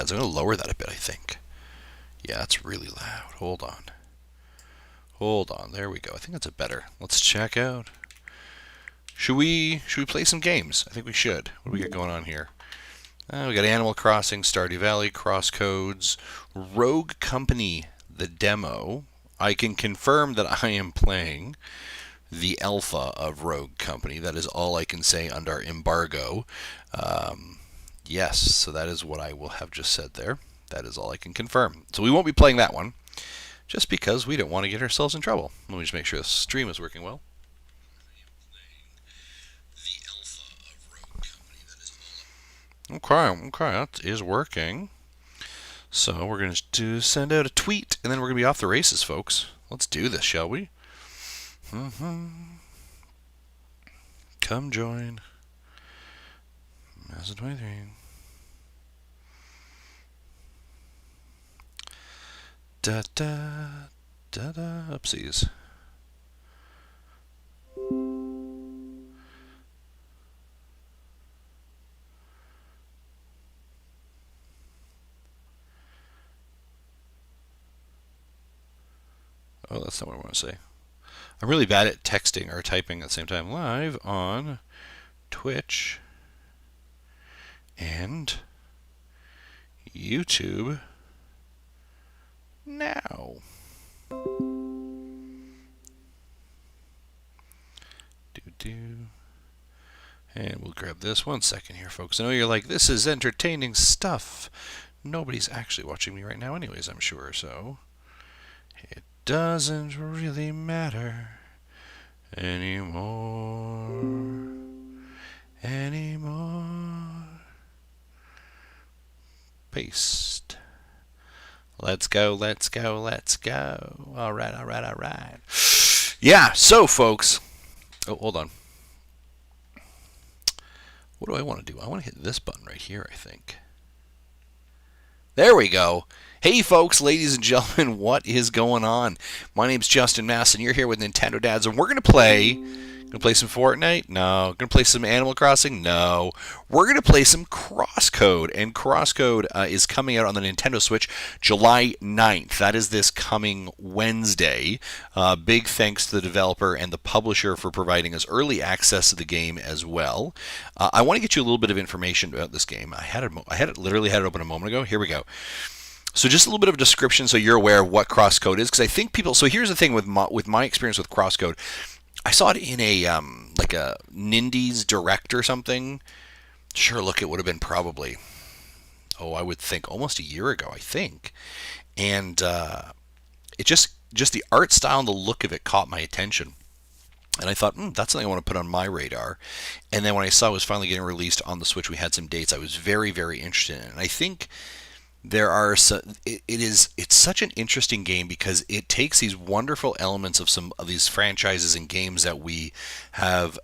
ads. I'm going to lower that a bit, I think. Yeah, it's really loud. Hold on. Hold on. There we go. I think that's a better. Let's check out. Should we play some games? I think we should. What do we got going on here? We got Animal Crossing, Stardew Valley, Crosscodes, Rogue Company, the demo. I can confirm that I am playing the alpha of Rogue Company. That is all I can say under embargo. Yes, so that is what I will have just said there. That is all I can confirm. So we won't be playing that one, just because we don't want to get ourselves in trouble. Let me just make sure the stream is working well. Okay, that is working. So we're going to send out a tweet, and then we're going to be off the races, folks. Let's do this, shall we? Come join. Mazda 23. Da da da da. Oopsies. Oh, that's not what I want to say. I'm really bad at texting or typing at the same time. Live on Twitch and YouTube now. And we'll grab this 1 second here, folks. I know you're like, this is entertaining stuff. Nobody's actually watching me right now anyways, I'm sure, so it doesn't really matter anymore. Paste. Let's go. All right. Yeah, so, folks. Oh, hold on. What do I want to do? I want to hit this button right here, I think. There we go. Hey, folks, ladies and gentlemen, what is going on? My name's Justin Mass, and you're here with Nintendo Dads, and we're going to play... Gonna play some Fortnite? No. Gonna play some Animal Crossing? No. We're gonna play some Crosscode, and Crosscode is coming out on the Nintendo Switch July 9th. That is this coming Wednesday. Big thanks to the developer and the publisher for providing us early access to the game as well. I want to get you a little bit of information about this game. I literally had it open a moment ago. Here we go. So just a little bit of a description so you're aware of what Crosscode is, because I think people. So here's the thing with my experience with Crosscode. I saw it in a like a Nindies Direct or something. Sure, look, it would have been probably, I would think almost a year ago, I think. And it just the art style and the look of it caught my attention. And I thought, that's something I want to put on my radar. And then when I saw it was finally getting released on the Switch, we had some dates. I was very, very interested in it. And I think it's such an interesting game because it takes these wonderful elements of some of these franchises and games that we have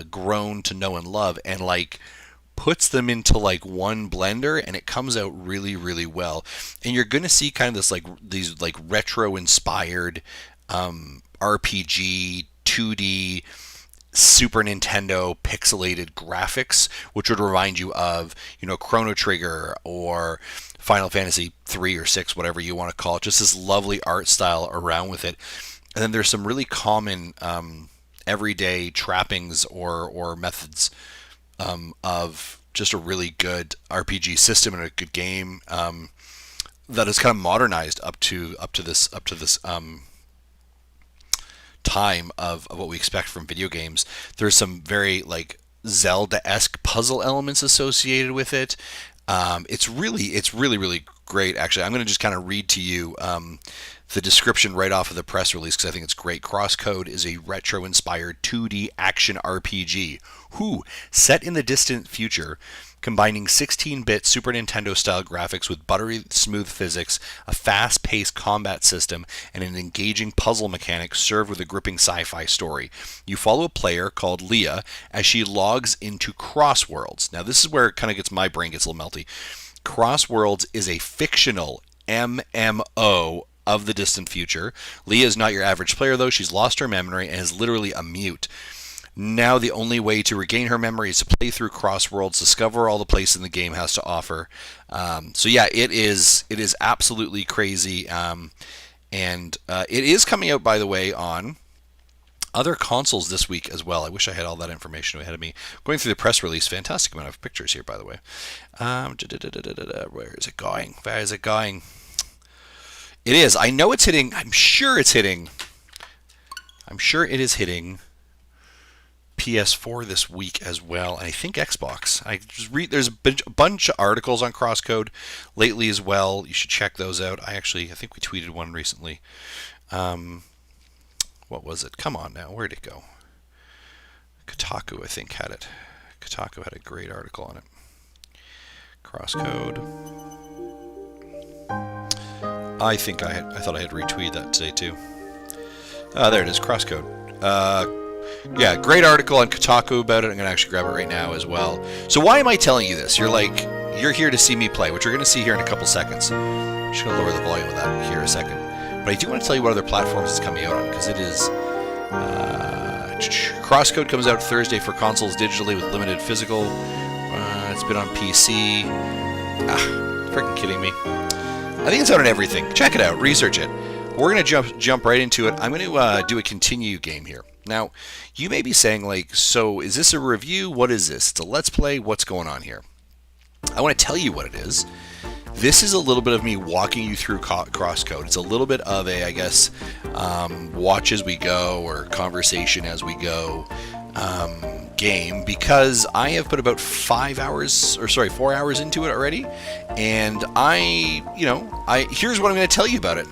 grown to know and love, and like puts them into like one blender, and it comes out really, really well. And you're going to see kind of this these retro inspired RPG 2D Super Nintendo pixelated graphics, which would remind you of, Chrono Trigger or Final Fantasy 3 or 6, whatever you want to call it. Just this lovely art style around with it. And then there's some really common everyday trappings or methods of just a really good RPG system and a good game that is kind of modernized up to this time of what we expect from video games. There's some very Zelda-esque puzzle elements associated with it. It's really great, actually. I'm going to just kind of read to you the description right off of the press release because I think it's great. Crosscode is a retro-inspired 2D action RPG. Set in the distant future, combining 16-bit Super Nintendo-style graphics with buttery smooth physics, a fast-paced combat system, and an engaging puzzle mechanic served with a gripping sci-fi story. You follow a player called Leah as she logs into Crossworlds. Now, this is where it kind of my brain gets a little melty. Crossworlds is a fictional MMO of the distant future. Leah is not your average player, though. She's lost her memory and is literally a mute. Now the only way to regain her memory is to play through Cross Worlds, discover all the places in the game has to offer. So yeah, it is absolutely crazy, and it is coming out, by the way, on other consoles this week as well. I wish I had all that information ahead of me. Going through the press release, fantastic amount of pictures here, by the way. Where is it going? Where is it going? It is. I know it's hitting. I'm sure it's hitting. I'm sure it is hitting PS4 this week as well, and I think Xbox. I just read. There's a bunch of articles on Crosscode lately as well. You should check those out. I think we tweeted one recently. What was it? Come on now, where'd it go? Kotaku, I think, had it. Kotaku had a great article on it. Crosscode. I think I thought I had retweeted that today too. There it is, Crosscode. Yeah, great article on Kotaku about it. I'm going to actually grab it right now as well. So why am I telling you this? You're here to see me play, which you're going to see here in a couple seconds. I'm just going to lower the volume of that here a second. But I do want to tell you what other platforms it's coming out on, because it is... Crosscode comes out Thursday for consoles digitally with limited physical. It's been on PC. Freaking kidding me. I think it's out on everything. Check it out. Research it. We're going to jump right into it. I'm going to do a continue game here. Now, you may be saying, so is this a review? What is this? It's a Let's Play? What's going on here? I want to tell you what it is. This is a little bit of me walking you through Crosscode. It's a little bit of a, I guess, watch as we go or conversation as we go game, because I have put about 4 hours into it already, and here's what I'm going to tell you about it.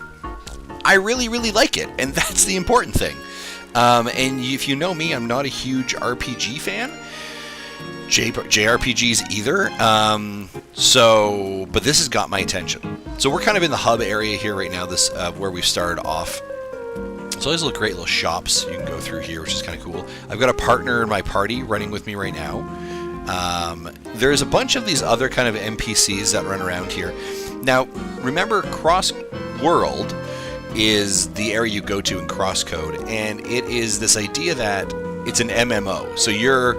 I really, really like it, and that's the important thing. And if you know me, I'm not a huge RPG fan. JRPGs either. But this has got my attention. So we're kind of in the hub area here right now, this where we've started off. So there's great little shops you can go through here, which is kind of cool. I've got a partner in my party running with me right now. There's a bunch of these other kind of NPCs that run around here. Now, remember, Cross World is the area you go to in Crosscode, and it is this idea that it's an MMO. So you're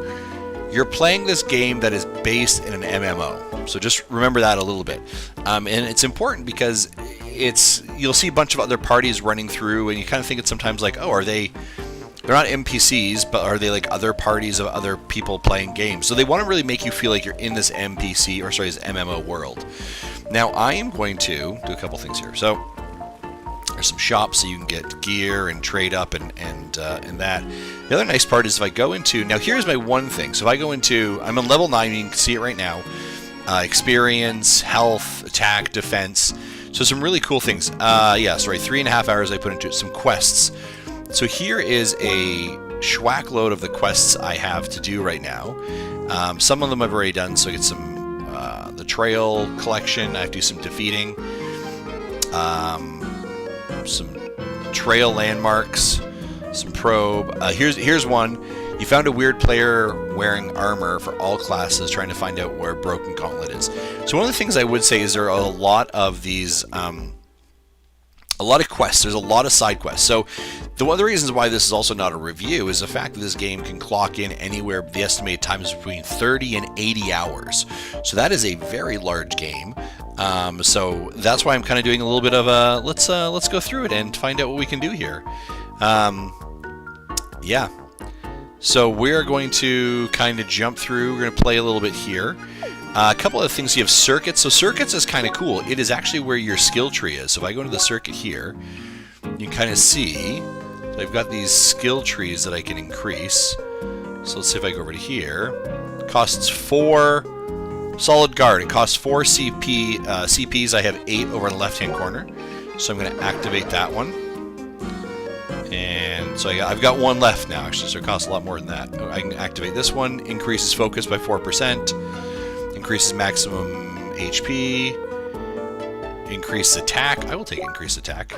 playing this game that is based in an MMO. So just remember that a little bit. And it's important because you'll see a bunch of other parties running through, and you kind of think it's sometimes like, oh, they're not NPCs, but are they like other parties of other people playing games? So they want to really make you feel like you're in this this MMO world. Now I am going to do a couple things here. So there's some shops so you can get gear and trade up and that. The other nice part is if I go into... Now here's my one thing. So if I go into... I'm on level 9, you can see it right now. Experience, health, attack, defense. So some really cool things. 3.5 hours I put into it. Some quests. So here is a schwack load of the quests I have to do right now. Some of them I've already done, so I get some... the trail collection. I have to do some defeating. Some trail landmarks, some probe. Here's one. You found a weird player wearing armor for all classes, trying to find out where Broken Gauntlet is. So one of the things I would say is there are a lot of these, a lot of quests. There's a lot of side quests. So one of the reasons why this is also not a review is the fact that this game can clock in anywhere. The estimated time is between 30 and 80 hours. So that is a very large game. So that's why I'm kind of doing a little bit of a let's go through it and find out what we can do here. Yeah. So we're going to kind of jump through. We're going to play a little bit here. A couple of things. You have circuits. So circuits is kind of cool. It is actually where your skill tree is. So if I go into the circuit here, you can kind of see. So I've got these skill trees that I can increase. So let's see if I go over to here. It costs 4. Solid guard. It costs 4 CPs. I have 8 over in the left-hand corner. So I'm going to activate that one. And so I've got 1 left now, actually, so it costs a lot more than that. I can activate this one. Increases focus by 4%. Increases maximum HP. Increase attack. I will take increased attack.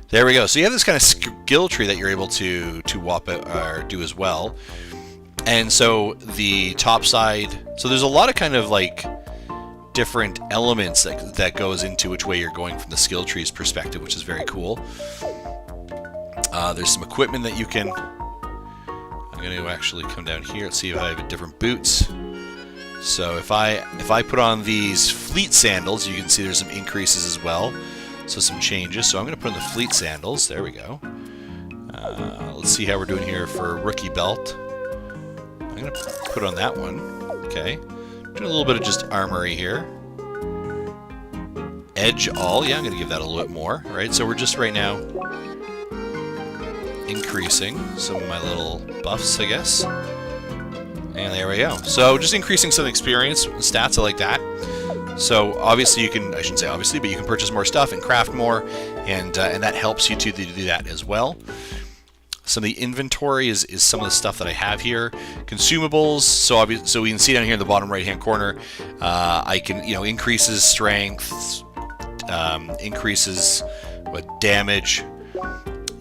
There we go. So you have this kind of skill tree that you're able to whop it, or do as well. And so the top side, so there's a lot of kind of like different elements that goes into which way you're going from the skill tree's perspective, which is very cool. There's some equipment that you can, I'm going to actually come down here. Let's see if I have different boots. So if I put on these fleet sandals, you can see there's some increases as well. So some changes. So I'm going to put on the fleet sandals. There we go. Let's see how we're doing here for rookie belt. I'm going to put on that one. Okay. Doing a little bit of just armory here. Edge all. Yeah, I'm going to give that a little bit more. Right. So we're just right now increasing some of my little buffs, I guess. And there we go. So just increasing some experience, stats, I like that. So obviously you can, I shouldn't say obviously, but you can purchase more stuff and craft more, and that helps you to do that as well. Some of the inventory is some of the stuff that I have here. Consumables, so we can see down here in the bottom right hand corner, I can, increases strength, increases damage.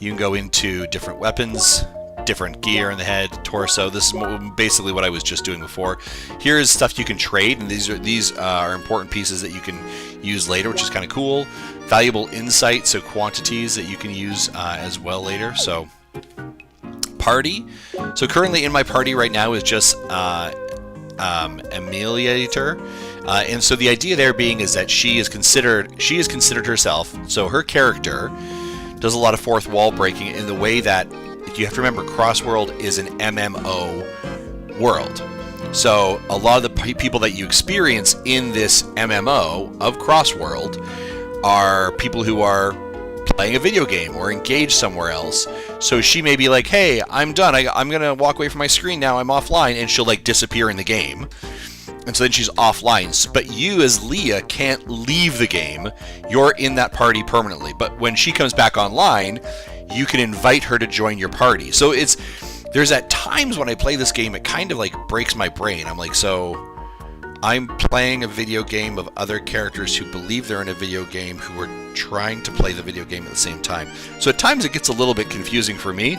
You can go into different weapons, different gear in the head, torso. This is basically what I was just doing before. Here is stuff you can trade, and these are important pieces that you can use later, which is kind of cool. Valuable insight, so quantities that you can use as well later. So party. So currently in my party right now is just Ameliorator. And so the idea there being is that she is considered herself, so her character does a lot of fourth wall breaking in the way that you have to remember Crossworld is an MMO world. So a lot of the people that you experience in this MMO of Crossworld are people who are playing a video game or engaged somewhere else. So she may be like, hey, I'm done. I'm going to walk away from my screen now. I'm offline. And she'll like disappear in the game. And so then she's offline. But you as Leah can't leave the game. You're in that party permanently. But when she comes back online, you can invite her to join your party. So there's at times when I play this game, it kind of like breaks my brain. I'm like, so I'm playing a video game of other characters who believe they're in a video game who are trying to play the video game at the same time. So at times it gets a little bit confusing for me,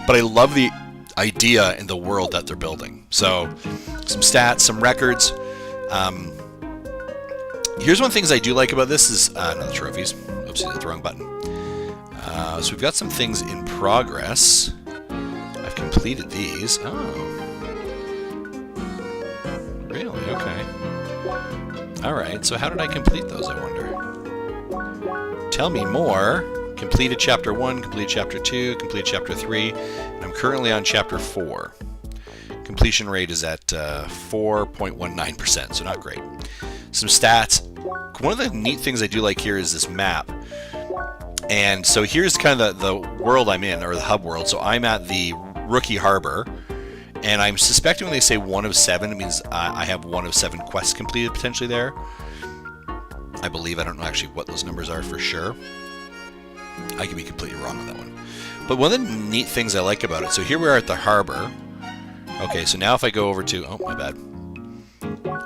but I love the idea and the world that they're building. So some stats, some records. Here's one of the things I do like about this is no, the trophies. Oops, hit the wrong button. So we've got some things in progress. I've completed these. Oh. Really? Okay. Alright, so how did I complete those, I wonder? Tell me more. Completed Chapter 1, completed Chapter 2, completed Chapter 3, and I'm currently on Chapter 4. Completion rate is at 4.19%, so not great. Some stats. One of the neat things I do like here is this map. And so here's kind of the world I'm in, or the hub world. So I'm at the Rookie Harbor, and I'm suspecting when they say 1 of 7, it means I have 1 of 7 quests completed potentially there. I believe. I don't know actually what those numbers are for sure. I could be completely wrong on that one. But one of the neat things I like about it, so here we are at the harbor. Okay, so now if I go over to, oh, my bad.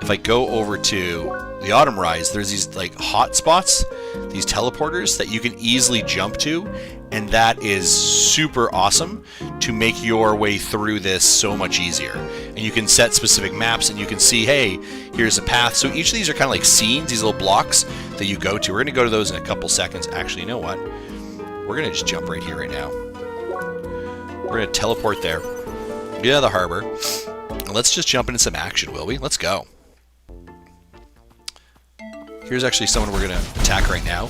If I go over to the Autumn Rise, there's these like hot spots, these teleporters that you can easily jump to, and that is super awesome to make your way through this so much easier. And you can set specific maps, and you can see, hey, here's a path. So each of these are kind of like scenes, these little blocks that you go to. We're going to go to those in a couple seconds. Actually, you know what? We're going to just jump right here right now. We're going to teleport there. Get out of the harbor. And let's just jump into some action, will we? Let's go. Here's actually someone we're going to attack right now.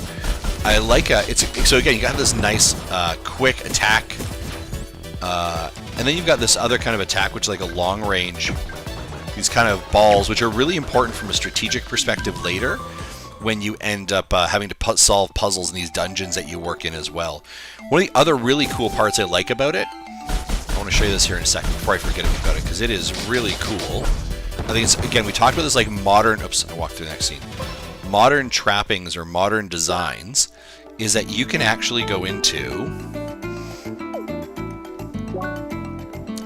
I like so again, you got this nice quick attack, and then you've got this other kind of attack, which is like a long range. These kind of balls, which are really important from a strategic perspective later, when you end up having to solve puzzles in these dungeons that you work in as well. One of the other really cool parts I like about it, I want to show you this here in a second before I forget about it, because it is really cool. I think it's, again, we talked about this like modern, oops, I walked through the next scene. Modern trappings or modern designs is that you can actually go into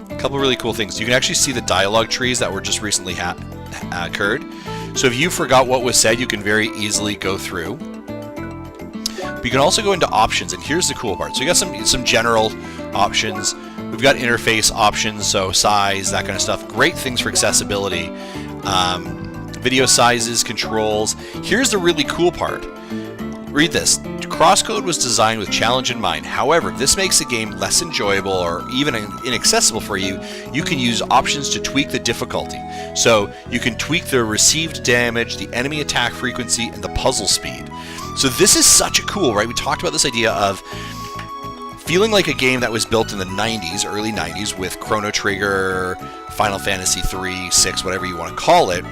a couple really cool things. You can actually see the dialogue trees that were just recently occurred. So if you forgot what was said, you can very easily go through. But you can also go into options, and here's the cool part. So you got some general options. We've got interface options, so size, that kind of stuff. Great things for accessibility. Video sizes, controls. Here's the really cool part. Read this. Crosscode was designed with challenge in mind. However, if this makes the game less enjoyable or even inaccessible for you, you can use options to tweak the difficulty. So you can tweak the received damage, the enemy attack frequency, and the puzzle speed. So this is such a cool, right? We talked about this idea of feeling like a game that was built in the 90s, early 90s, with Chrono Trigger, Final Fantasy 3, 6, whatever you want to call it.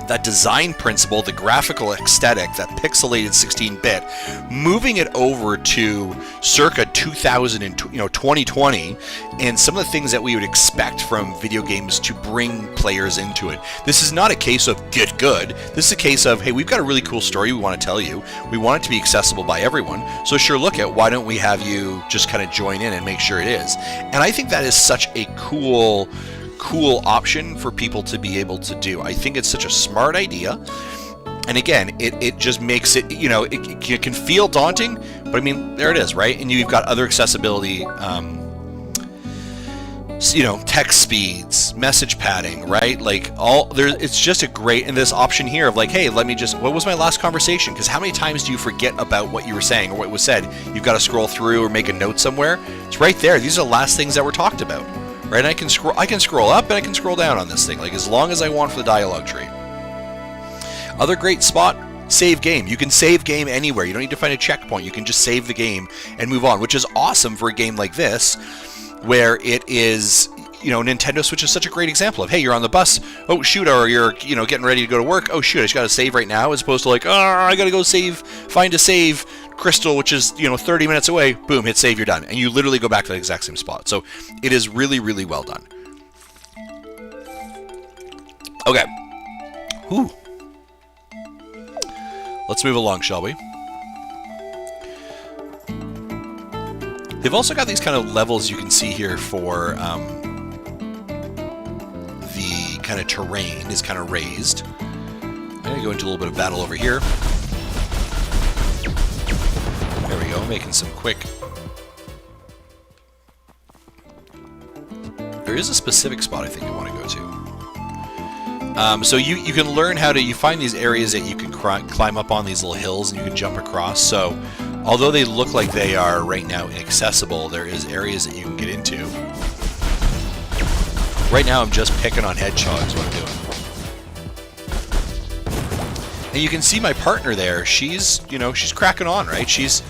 That design principle, the graphical aesthetic, that pixelated 16-bit, moving it over to circa 2020, and some of the things that we would expect from video games to bring players into it. This is not a case of get good. This is a case of, hey, we've got a really cool story we want to tell you. We want it to be accessible by everyone. So sure, look at why don't we have you just kind of join in and make sure it is. And I think that is such a cool option for people to be able to do. I think it's such a smart idea. And again, it just makes it, it can feel daunting, but I mean, there it is, right? And you've got other accessibility, text speeds, message padding, right? Like it's just a great, and this option here of like, hey, what was my last conversation? Because how many times do you forget about what you were saying or what was said? You've got to scroll through or make a note somewhere. It's right there. These are the last things that were talked about. Right, and I can scroll up and I can scroll down on this thing, like as long as I want for the dialogue tree. Other great spot, save game. You can save game anywhere. You don't need to find a checkpoint. You can just save the game and move on, which is awesome for a game like this, where it is, Nintendo Switch is such a great example of, hey, you're on the bus, oh shoot, or you're, getting ready to go to work, oh shoot, I just got to save right now, as opposed to like, I got to go find a save crystal, which is 30 minutes away. Boom, hit save, you're done, and you literally go back to the exact same spot. So it is really, really well done. Okay. Whew. Let's move along, shall we? They've also got these kind of levels you can see here for the kind of terrain is kind of raised. I'm going to go into a little bit of battle over here. There we go, making some quick. There is a specific spot I think you want to go to. So you can learn how to, you find these areas that you can climb up on, these little hills, and you can jump across. So although they look like they are right now inaccessible, there is areas that you can get into. Right now I'm just picking on hedgehogs, what I'm doing. And you can see my partner there. She's cracking on, right? She's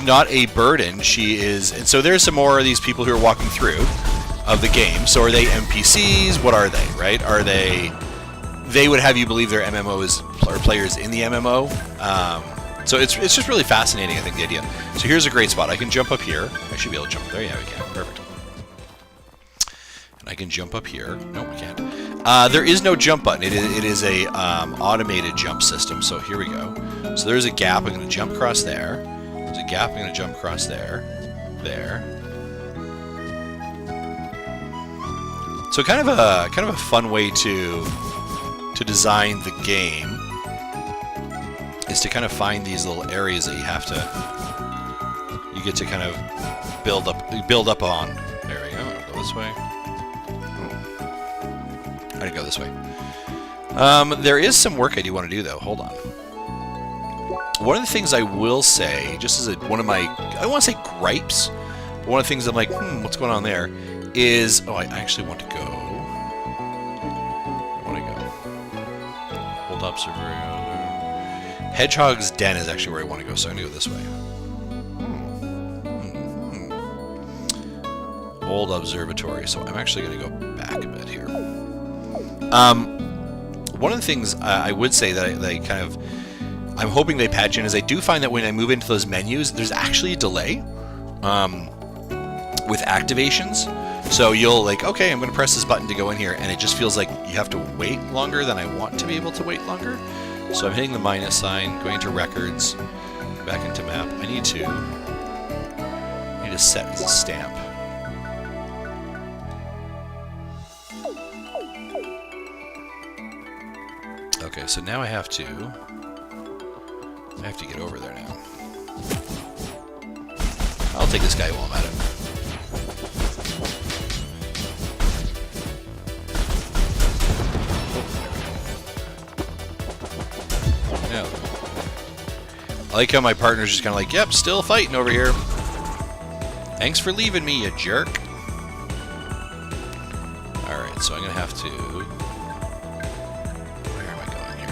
not a burden. She is, and so there's some more of these people who are walking through of the game. So are they NPCs? What are they, right? Are they would have you believe they're MMOs or players in the MMO. So it's just really fascinating, I think, the idea. So here's a great spot. I can jump up here. I should be able to jump there. Yeah, we can. Perfect. And I can jump up here. No, we can't. There is no jump button. It is a automated jump system. So here we go. So there's a gap. I'm going to jump across there. There's a gap. I'm going to jump across there. There. So kind of a fun way to design the game is to kind of find these little areas that you get to kind of build up on. There we go. I'll go this way. I'm gonna go this way. There is some work I do want to do though. Hold on. One of the things I will say, just as one of my, I don't want to say gripes, but one of the things I'm like, what's going on there, is, I actually want to go. Hold up, server. Hedgehog's Den is actually where I want to go, so I'm going to go this way. Old observatory, so I'm actually going to go back a bit here. One of the things I would say that I'm hoping they patch in is I do find that when I move into those menus, there's actually a delay with activations. So you'll okay, I'm going to press this button to go in here, and it just feels like you have to wait longer than I want to be able to wait longer. So I'm hitting the minus sign, going to records, back into map. I need to set as a stamp. Okay, so now I have to get over there now. I'll take this guy while I'm at it. I like how my partner's just kind of like, yep, still fighting over here. Thanks for leaving me, you jerk. Alright, so I'm going to have to... Where am I going here?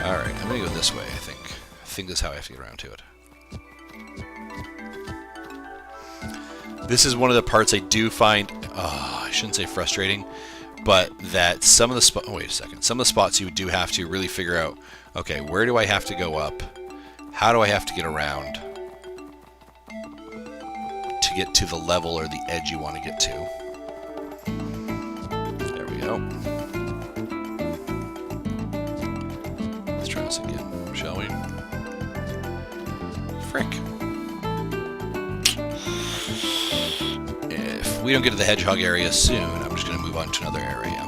Alright, I'm going to go this way, I think. I think this is how I have to get around to it. This is one of the parts I do find... I shouldn't say frustrating, but that some of the spots... Oh, wait a second. Some of the spots you do have to really figure out, okay, where do I have to go up? How do I have to get around to get to the level or the edge you want to get to? There we go. Let's try this again, shall we? Frick. If we don't get to the hedgehog area soon, I'm just going to move on to another area.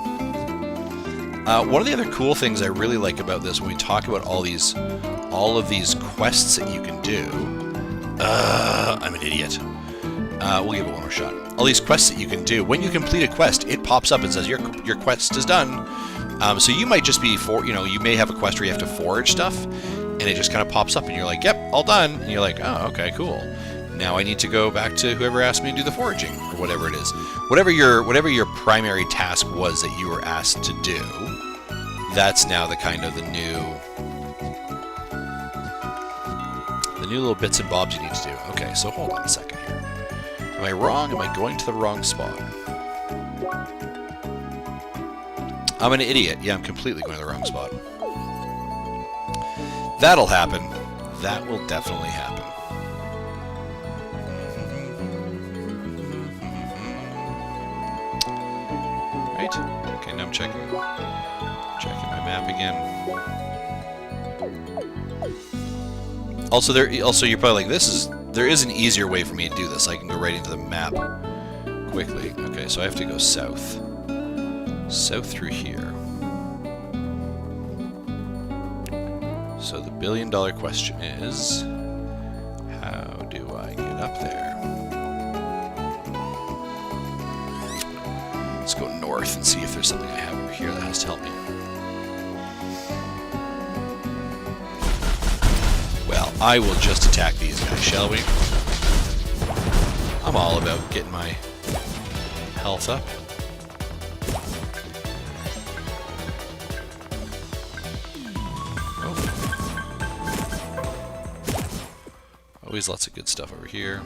One of the other cool things I really like about this, when we talk about all of these quests that you can do... I'm an idiot. We'll give it one more shot. All these quests that you can do, when you complete a quest, it pops up and says your quest is done. So you might just be you may have a quest where you have to forage stuff, and it just kind of pops up, and you're like, yep, all done. And you're like, oh, okay, cool. Now I need to go back to whoever asked me to do the foraging, or whatever it is. Whatever your primary task was that you were asked to do, that's now the kind of the new little bits and bobs you need to do. Okay, so hold on a second here. Am I wrong? Am I going to the wrong spot? I'm an idiot. Yeah, I'm completely going to the wrong spot. That'll happen. That will definitely happen. Right? Okay, now I'm checking my map again. Also, you're probably like, there is an easier way for me to do this. I can go right into the map quickly. Okay, so I have to go south. South through here. So the billion-dollar question is, how do I get up there? Let's go north and see if there's something I have over here that has to help me. Well, I will just attack these guys, shall we? I'm all about getting my health up. Oh. Always lots of good stuff over here.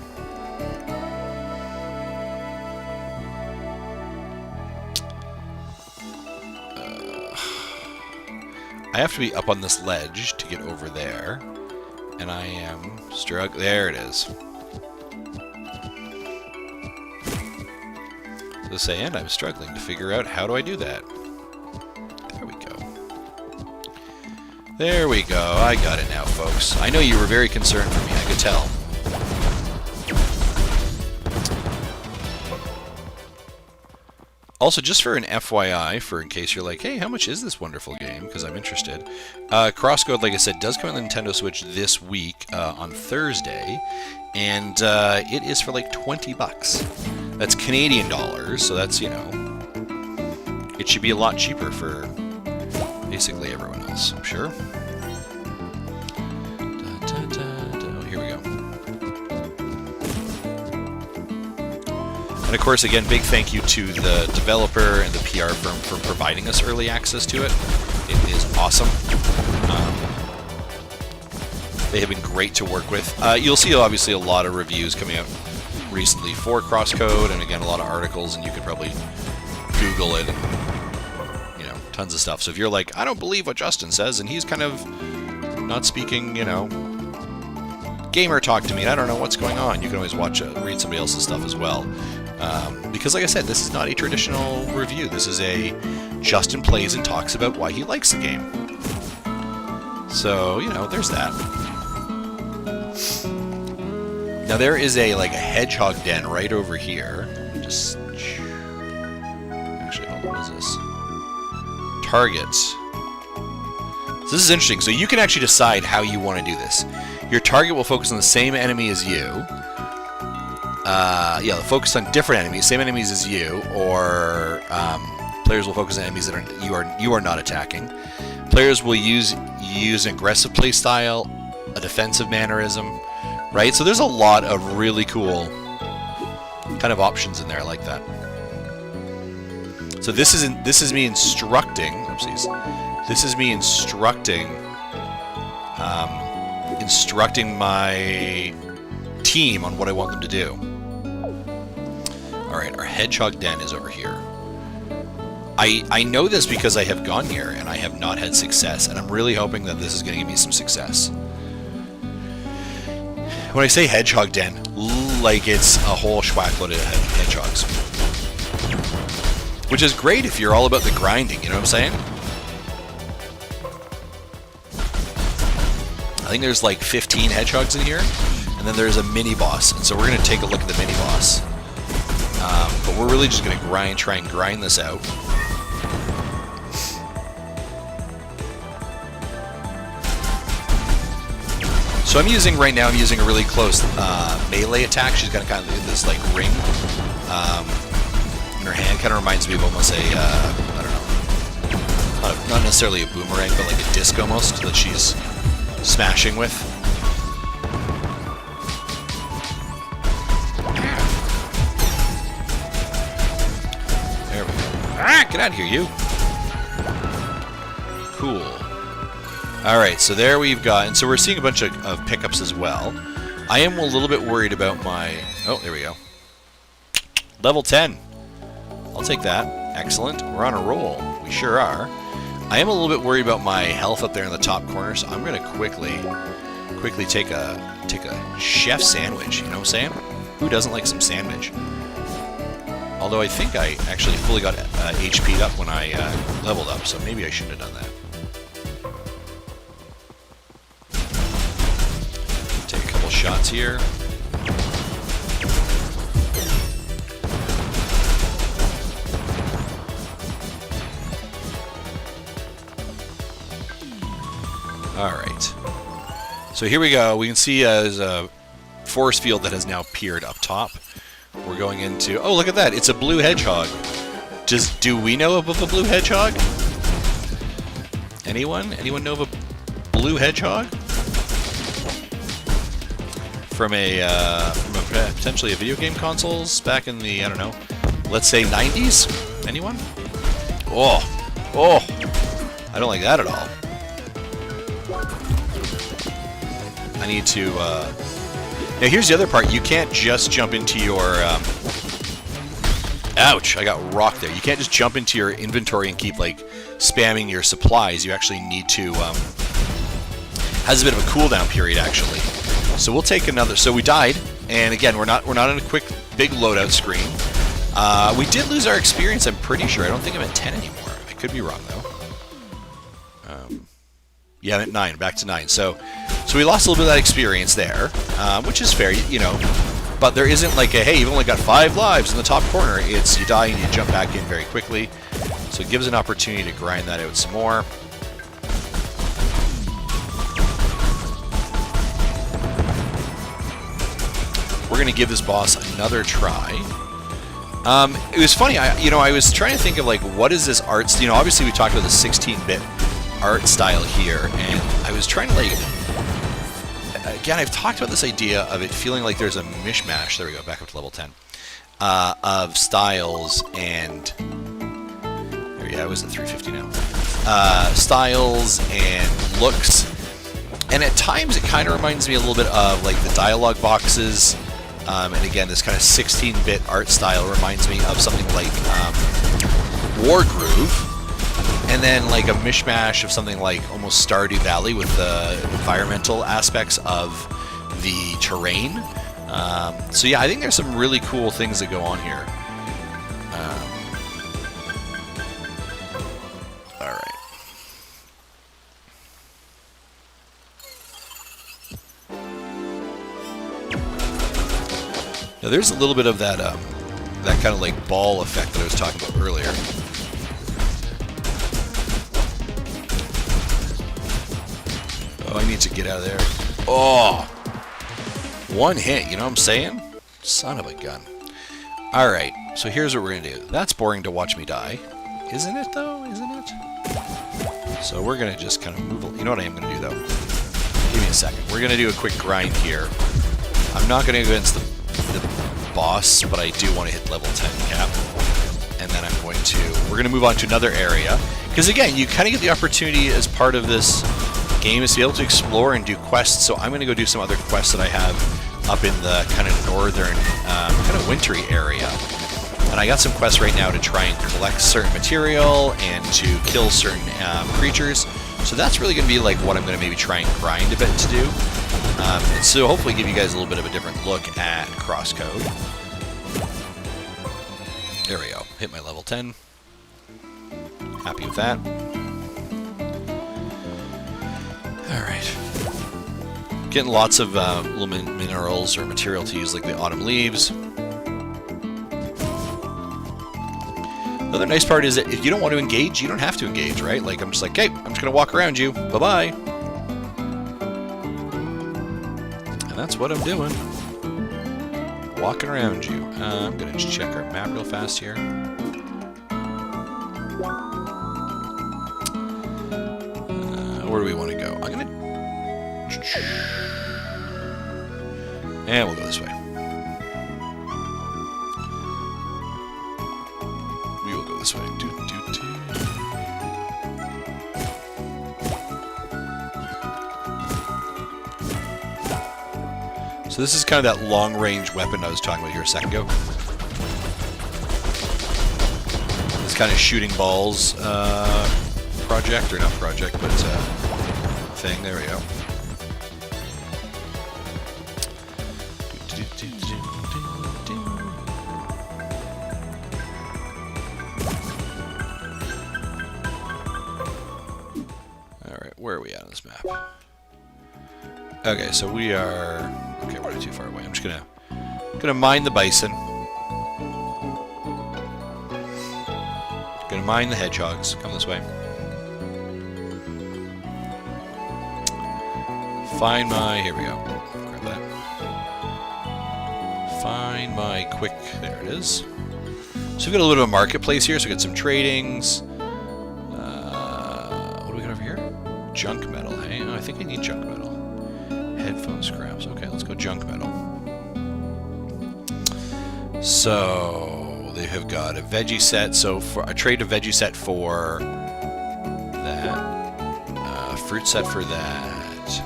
I have to be up on this ledge to get over there. And I am struggling. There it is. So to say, and I'm struggling to figure out how do I do that. There we go. There we go. I got it now, folks. I know you were very concerned for me. I could tell. Also, just for an FYI, in case you're like, hey, how much is this wonderful game? Because I'm interested. Crosscode, like I said, does come on the Nintendo Switch this week on Thursday, and it is for like $20. That's Canadian dollars, so that's, it should be a lot cheaper for basically everyone else, I'm sure. Here we go. And of course, again, big thank you to the developer and the PR firm for providing us early access to it. It is awesome. They have been great to work with. You'll see, obviously, a lot of reviews coming out recently for Crosscode, and again, a lot of articles, and you could probably Google it, and, tons of stuff. So if you're like, I don't believe what Justin says, and he's kind of not speaking, gamer talk to me, and I don't know what's going on, you can always read somebody else's stuff as well. Because, like I said, this is not a traditional review. This is a Justin plays and talks about why he likes the game. So, there's that. Now, there is a hedgehog den right over here. Actually, hold on, what is this? Targets. So this is interesting. So you can actually decide how you want to do this. Your target will focus on the same enemy as you. They'll focus on different enemies, same enemies as you, or players will focus on enemies that you are not attacking. Players will use an aggressive play style, a defensive mannerism, right? So there's a lot of really cool kind of options in there. I like that. So this is me instructing. Oopsies. This is me instructing my team on what I want them to do. All right, our hedgehog den is over here. I know this because I have gone here and I have not had success, and I'm really hoping that this is going to give me some success. When I say hedgehog den, like it's a whole schwack load of hedgehogs. Which is great if you're all about the grinding, you know what I'm saying? I think there's like 15 hedgehogs in here, and then there's a mini-boss, and so we're going to take a look at the mini-boss. But we're really just going to try and grind this out. So I'm using a really close melee attack. She's got kind of this like ring in her hand. Kind of reminds me of almost a, I don't know, not necessarily a boomerang, but like a disc almost that she's smashing with. There we go. Ah, get out of here, you. Cool. Alright, so there we've got, and so we're seeing a bunch of pickups as well. I am a little bit worried about my, oh, there we go. Level 10. I'll take that. Excellent. We're on a roll. We sure are. I am a little bit worried about my health up there in the top corner, so I'm going to quickly take a chef sandwich, you know what I'm saying? Who doesn't like some sandwich? Although I think I actually fully got HP'd up when I leveled up, so maybe I shouldn't have done that. Take a couple shots here. Alright. So here we go. We can see there's a force field that has now appeared up top. We're going into... Oh, look at that. It's a blue hedgehog. Do we know of a blue hedgehog? Anyone? Anyone know of a blue hedgehog? From potentially a video game consoles back in the, I don't know, let's say 90s? Anyone? Oh. I don't like that at all. I need to... Now here's the other part. You can't just jump into your... Ouch! I got rocked there. You can't just jump into your inventory and keep, like, spamming your supplies. You actually need to... has a bit of a cooldown period, actually. So we'll take another... So we died, and again, we're not in a quick, big loadout screen. We did lose our experience, I'm pretty sure. I don't think I'm at 10 anymore. I could be wrong, though. Yeah, I'm at 9. Back to 9. So we lost a little bit of that experience there, which is fair, you know. But there isn't like a, hey, you've only got 5 lives in the top corner. It's you die and you jump back in very quickly. So it gives an opportunity to grind that out some more. We're going to give this boss another try. It was funny, I was trying to think of like, what is this art? You know, obviously we talked about the 16-bit art style here, and I was trying to like, again, I've talked about this idea of it feeling like there's a mishmash, there we go, back up to level 10, of styles and, yeah, I was at 350 now, styles and looks, and at times it kind of reminds me a little bit of like the dialogue boxes, and again, this kind of 16-bit art style reminds me of something like Wargroove. And then like a mishmash of something like almost Stardew Valley with the environmental aspects of the terrain. So yeah, I think there's some really cool things that go on here. Alright. Now there's a little bit of that, that kind of like ball effect that I was talking about earlier. Oh, I need to get out of there. Oh! One hit, you know what I'm saying? Son of a gun. Alright, so here's what we're going to do. That's boring to watch me die. Isn't it, though? Isn't it? So we're going to just kind of move. You know what I am going to do, though? Give me a second. We're going to do a quick grind here. I'm not going to go against the boss, but I do want to hit level 10 cap. And then we're going to move on to another area. Because again, you kind of get the opportunity as part of this game is to be able to explore and do quests. So I'm going to go do some other quests that I have up in the kind of northern, kind of wintry area. And I got some quests right now to try and collect certain material and to kill certain creatures. So that's really going to be like what I'm going to maybe try and grind a bit to do. And so hopefully give you guys a little bit of a different look at Crosscode. There we go. Hit my level 10. Happy with that. Alright. Getting lots of little minerals or material to use, like the autumn leaves. The other nice part is that if you don't want to engage, you don't have to engage, right? Like, I'm just like, hey, I'm just going to walk around you. Bye-bye. And that's what I'm doing. Walking around you. I'm going to just check our map real fast here. Where do we want to go? I'm going to... And we'll go this way. We will go this way. So this is kind of that long-range weapon I was talking about here a second ago. This kind of shooting balls project, or not project, but thing. There we go. Alright, where are we at on this map? Okay, so we are... Okay, we're not too far away. I'm just gonna mine the bison. Gonna mine the hedgehogs. Come this way. Find my... Here we go. Grab that. Find my quick... There it is. So we've got a little bit of a marketplace here, so we got some tradings. What do we got over here? Junk metal, hey? Oh, I think I need junk metal. Headphone scraps. Okay, let's go junk metal. So they have got a veggie set. So I trade a veggie set for that. Fruit set for that.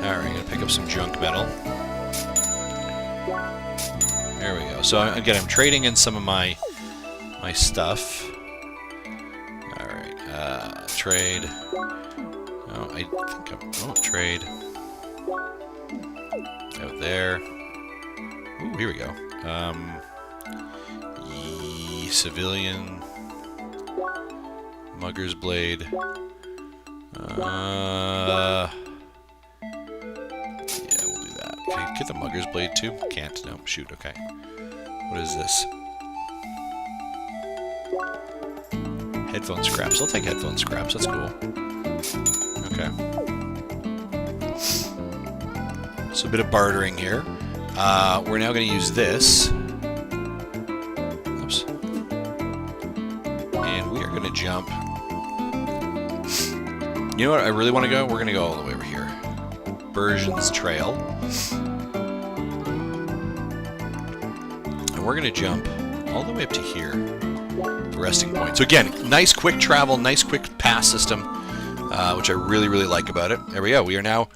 Alright, I'm gonna pick up some junk metal. There we go. So again, I'm trading in some of my stuff. Trade. Oh, I think I'm... Oh, trade. Out there. Ooh, here we go. Civilian. Mugger's Blade. Yeah, we'll do that. Can I get the Mugger's Blade too? Can't. No. Shoot. Okay. What is this? Headphone scraps. I'll take headphone scraps. That's cool. Okay. So a bit of bartering here. We're now going to use this. Oops. And we are going to jump. You know what I really want to go? We're going to go all the way over here. Bergen's Trail. And we're going to jump all the way up to here. The resting point. So again, nice quick travel, nice quick pass system, which I really, really like about it. There we go. We are now...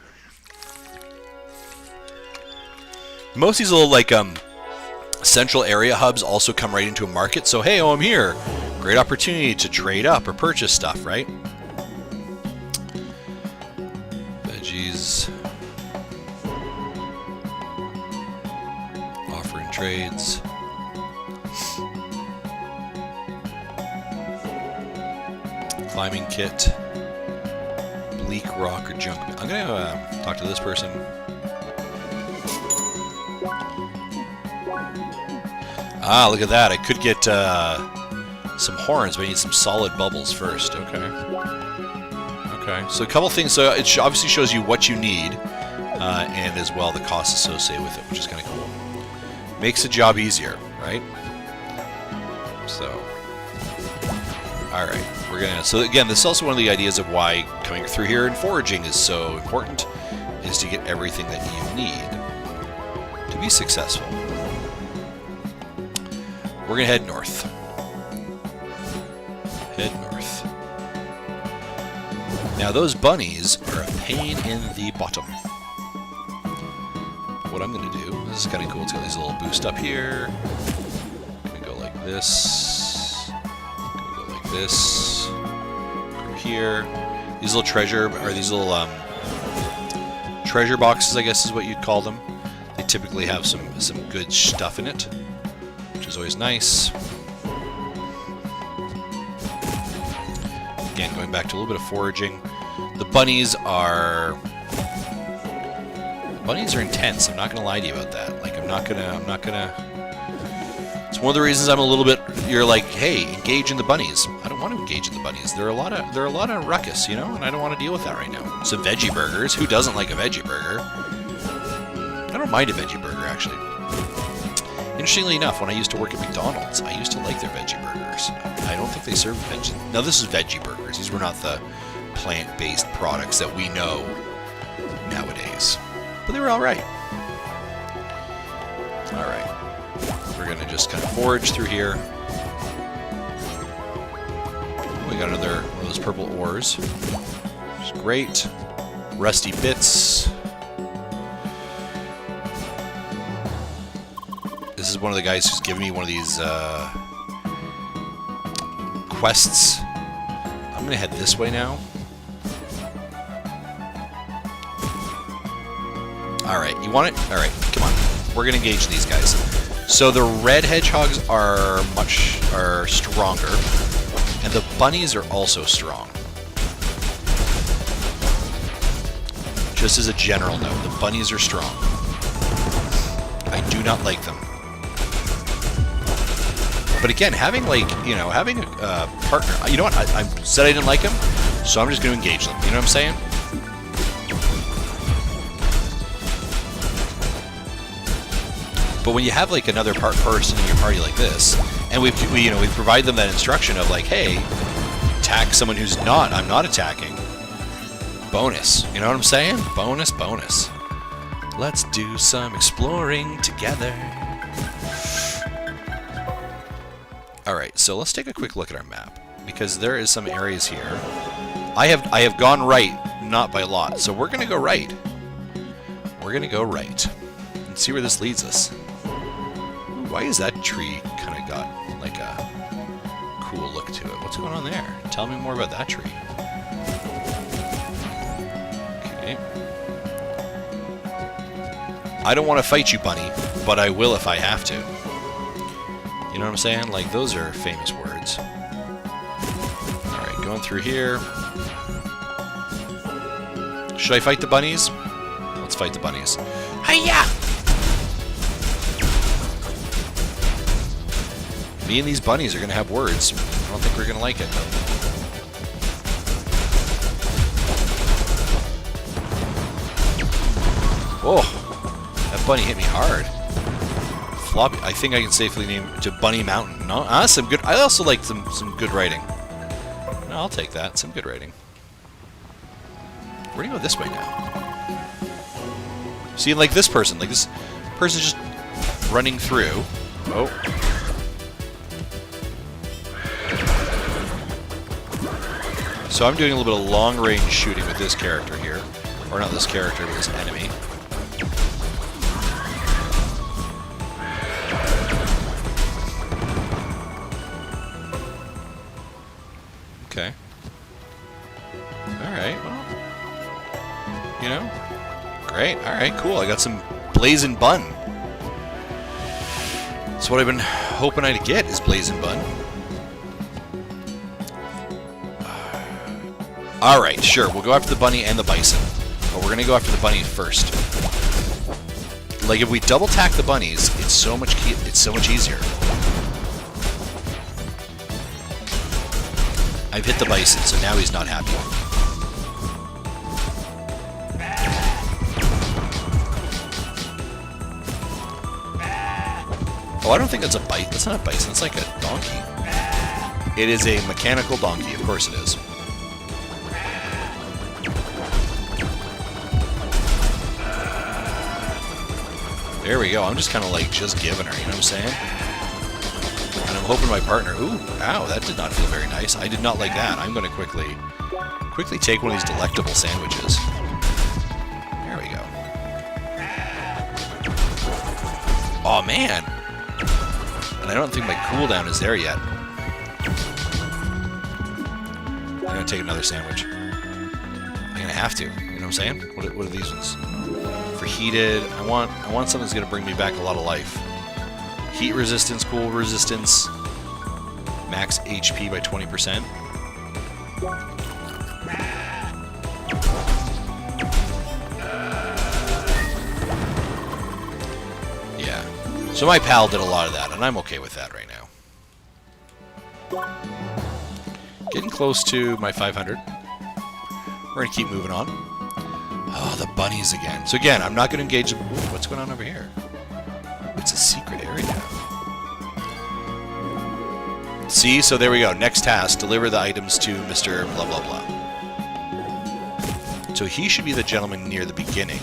Most of these little, like, central area hubs also come right into a market. So, hey, oh, I'm here. Great opportunity to trade up or purchase stuff, right? Veggies. Offering trades. Climbing kit. Bleak rock or junk. I'm going to talk to this person. Ah, look at that. I could get some horns, but I need some solid bubbles first. Okay. Okay. So a couple things. So it obviously shows you what you need, and as well the costs associated with it, which is kind of cool. Makes the job easier, right? So, all right, we're gonna. So again, this is also one of the ideas of why coming through here and foraging is so important, is to get everything that you need to be successful. We're gonna head north. Head north. Now those bunnies are a pain in the bottom. What I'm gonna do, this is kind of cool, it's got these little boost up here. I'm gonna go like this. I'm gonna go like this. Go here. These little treasure boxes, I guess is what you'd call them. They typically have some good stuff in it, which is always nice. Again, going back to a little bit of foraging. The bunnies are intense. I'm not gonna lie to you about that. Like, I'm not gonna. It's one of the reasons I'm a little bit. You're like, hey, engage in the bunnies. I don't want to engage in the bunnies. They're a lot of ruckus, you know, and I don't want to deal with that right now. So veggie burgers. Who doesn't like a veggie burger? I don't mind a veggie burger actually. Interestingly enough, when I used to work at McDonald's, I used to like their veggie burgers. I don't think they serve veggie. Now this is veggie burgers. These were not the plant-based products that we know nowadays. But they were all right. All right. We're gonna just kind of forage through here. We got another one of those purple ores. Which is great. Rusty bits. This is one of the guys who's given me one of these quests. I'm gonna head this way now. Alright, you want it? Alright, come on. We're gonna engage these guys. So the red hedgehogs are stronger, and the bunnies are also strong. Just as a general note, the bunnies are strong. I do not like them. But again, having a partner, you know what? I said I didn't like him, so I'm just going to engage them. You know what I'm saying? But when you have like another person in your party like this, and we provide them that instruction of like, hey, attack someone who's I'm not attacking. Bonus. You know what I'm saying? Bonus, bonus. Let's do some exploring together. Alright, so let's take a quick look at our map, because there is some areas here. I have gone right, not by a lot, so we're going to go right. We're going to go right and see where this leads us. Ooh, why is that tree kind of got like a cool look to it? What's going on there? Tell me more about that tree. Okay. I don't want to fight you, bunny, but I will if I have to. You know what I'm saying? Like, those are famous words. Alright, going through here. Should I fight the bunnies? Let's fight the bunnies. Hiya! Me and these bunnies are going to have words. I don't think we're going to like it. Whoa! That bunny hit me hard. Floppy. I think I can safely name it to Bunny Mountain. No, some good. I also like some good writing. No, I'll take that. Some good writing. We're gonna go this way now. See, like this person's just running through. Oh. So I'm doing a little bit of long-range shooting with this character here, or not this character, but this enemy. Okay. Alright, well. You know? Great, alright, cool. I got some Blazing Bun. That's what I've been hoping I'd get, is Blazing Bun. Alright, sure, we'll go after the bunny and the bison. But we're gonna go after the bunny first. Like, if we double tack the bunnies, it's so much easier. I've hit the bison, so now he's not happy. Oh, I don't think that's a bite. That's not a bison. It's like a donkey. It is a mechanical donkey. Of course it is. There we go. I'm just kind of like just giving her, you know what I'm saying? And I'm hoping my partner... Ooh, ow, that did not feel very nice. I did not like that. I'm going to quickly take one of these delectable sandwiches. There we go. Oh, man. And I don't think my cooldown is there yet. I'm going to take another sandwich. I'm going to have to. You know what I'm saying? What are these ones? For heated, I want something that's going to bring me back a lot of life. Heat resistance, cool resistance, max HP by 20%. Yeah. So my pal did a lot of that, and I'm okay with that right now. Getting close to my 500. We're going to keep moving on. Oh, the bunnies again. So again, I'm not going to engage... Ooh, what's going on over here? It's a secret area. See? So there we go. Next task. Deliver the items to Mr. blah, blah, blah. So he should be the gentleman near the beginning.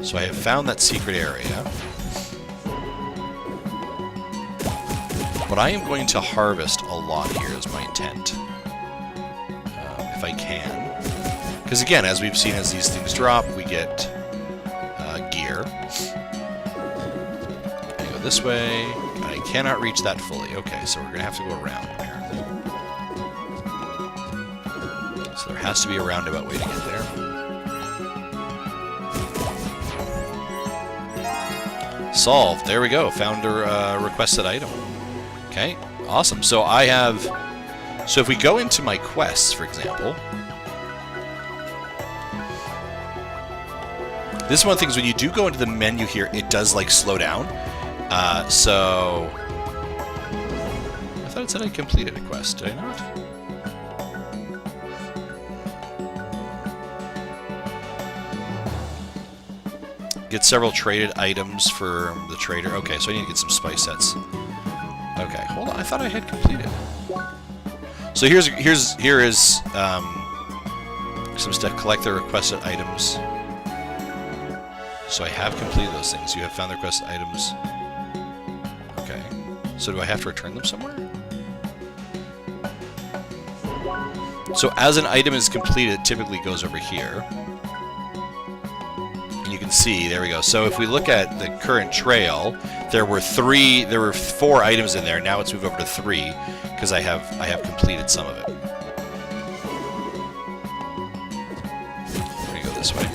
So I have found that secret area. But I am going to harvest a lot here is my intent. If I can. Because again, as we've seen, as these things drop, we get gear. I go this way. I cannot reach that fully. Okay, so we're going to have to go around, apparently. So there has to be a roundabout way to get there. Solved. There we go. Found a requested item. Okay, awesome. So I have... So if we go into my quests, for example... This is one of the things, when you do go into the menu here, it does, like, slow down. So... I thought it said I completed a quest. Did I not? Get several traded items for the trader. Okay, so I need to get some spice sets. Okay, hold on. I thought I had completed. So here is some stuff. Collect the requested items. So I have completed those things. You have found the requested items. Okay. So do I have to return them somewhere? So as an item is completed, it typically goes over here. And you can see, there we go. So if we look at the current trail, there were 4 items in there. Now it's moved over to 3 because I have completed some of it. We're gonna go this way.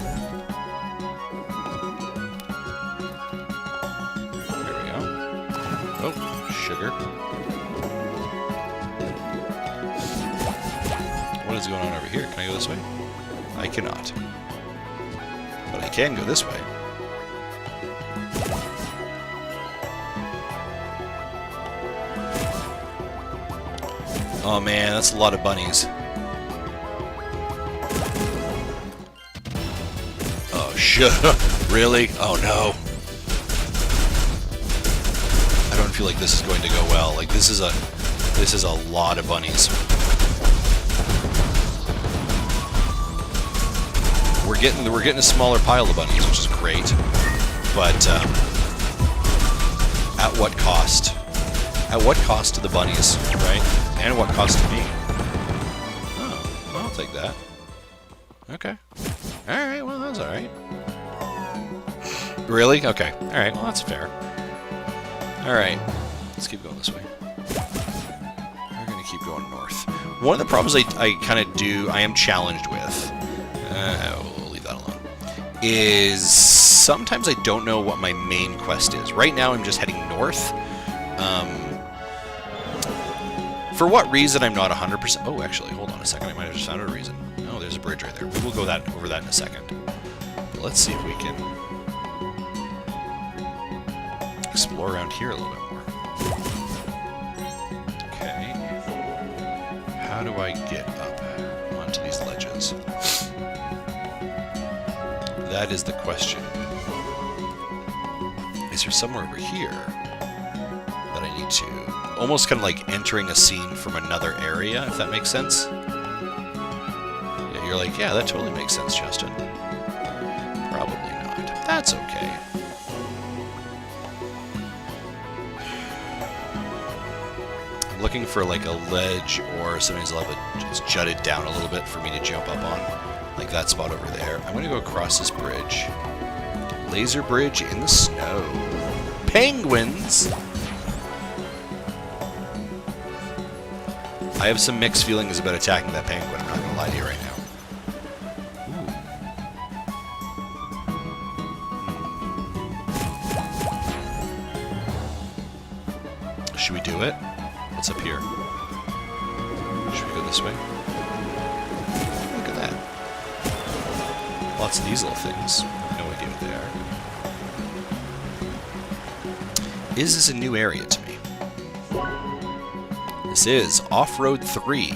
There we go. Oh, sugar. What is going on over here? Can I go this way? I cannot. But I can go this way. Oh man, that's a lot of bunnies. Oh shit! Really? Oh no! I don't feel like this is going to go well. Like this is a lot of bunnies. We're getting a smaller pile of bunnies, which is great. But at what cost? At what cost to the bunnies, right? And what cost to me? Oh, well, I'll take that. Okay. Alright, well, that's alright. Really? Okay. Alright, well, that's fair. Alright. Let's keep going this way. We're going to keep going north. One of the problems I am challenged with, we'll leave that alone, is sometimes I don't know what my main quest is. Right now, I'm just heading north. For what reason, I'm not 100%... Oh, actually, hold on a second. I might have just found a reason. Oh, there's a bridge right there. We will go over that in a second. But let's see if we can explore around here a little bit more. Okay. How do I get up onto these ledges? That is the question. Is there somewhere over here? to. Almost kind of like entering a scene from another area, if that makes sense. Yeah, you're like, yeah, that totally makes sense, Justin. Probably not. That's okay. I'm looking for like a ledge or something that's jutted down a little bit for me to jump up on. Like that spot over there. I'm going to go across this bridge. Laser bridge in the snow. Penguins! I have some mixed feelings about attacking that penguin. I'm not going to lie to you right now. Should we do it? What's up here? Should we go this way? Look at that. Lots of these little things. No idea what they are. Is this a new area to me? This is Off-Road 3.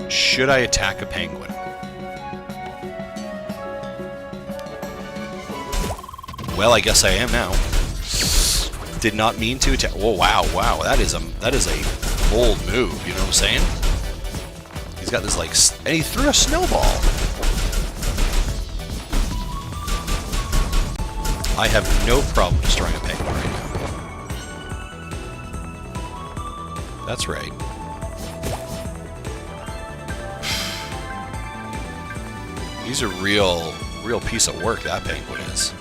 Should I attack a penguin? Well, I guess I am now. Did not mean to attack. Oh wow, wow, that is a bold move. You know what I'm saying? He's got this like, and he threw a snowball. I have no problem destroying a penguin right now. That's right. He's a real piece of work, that penguin is.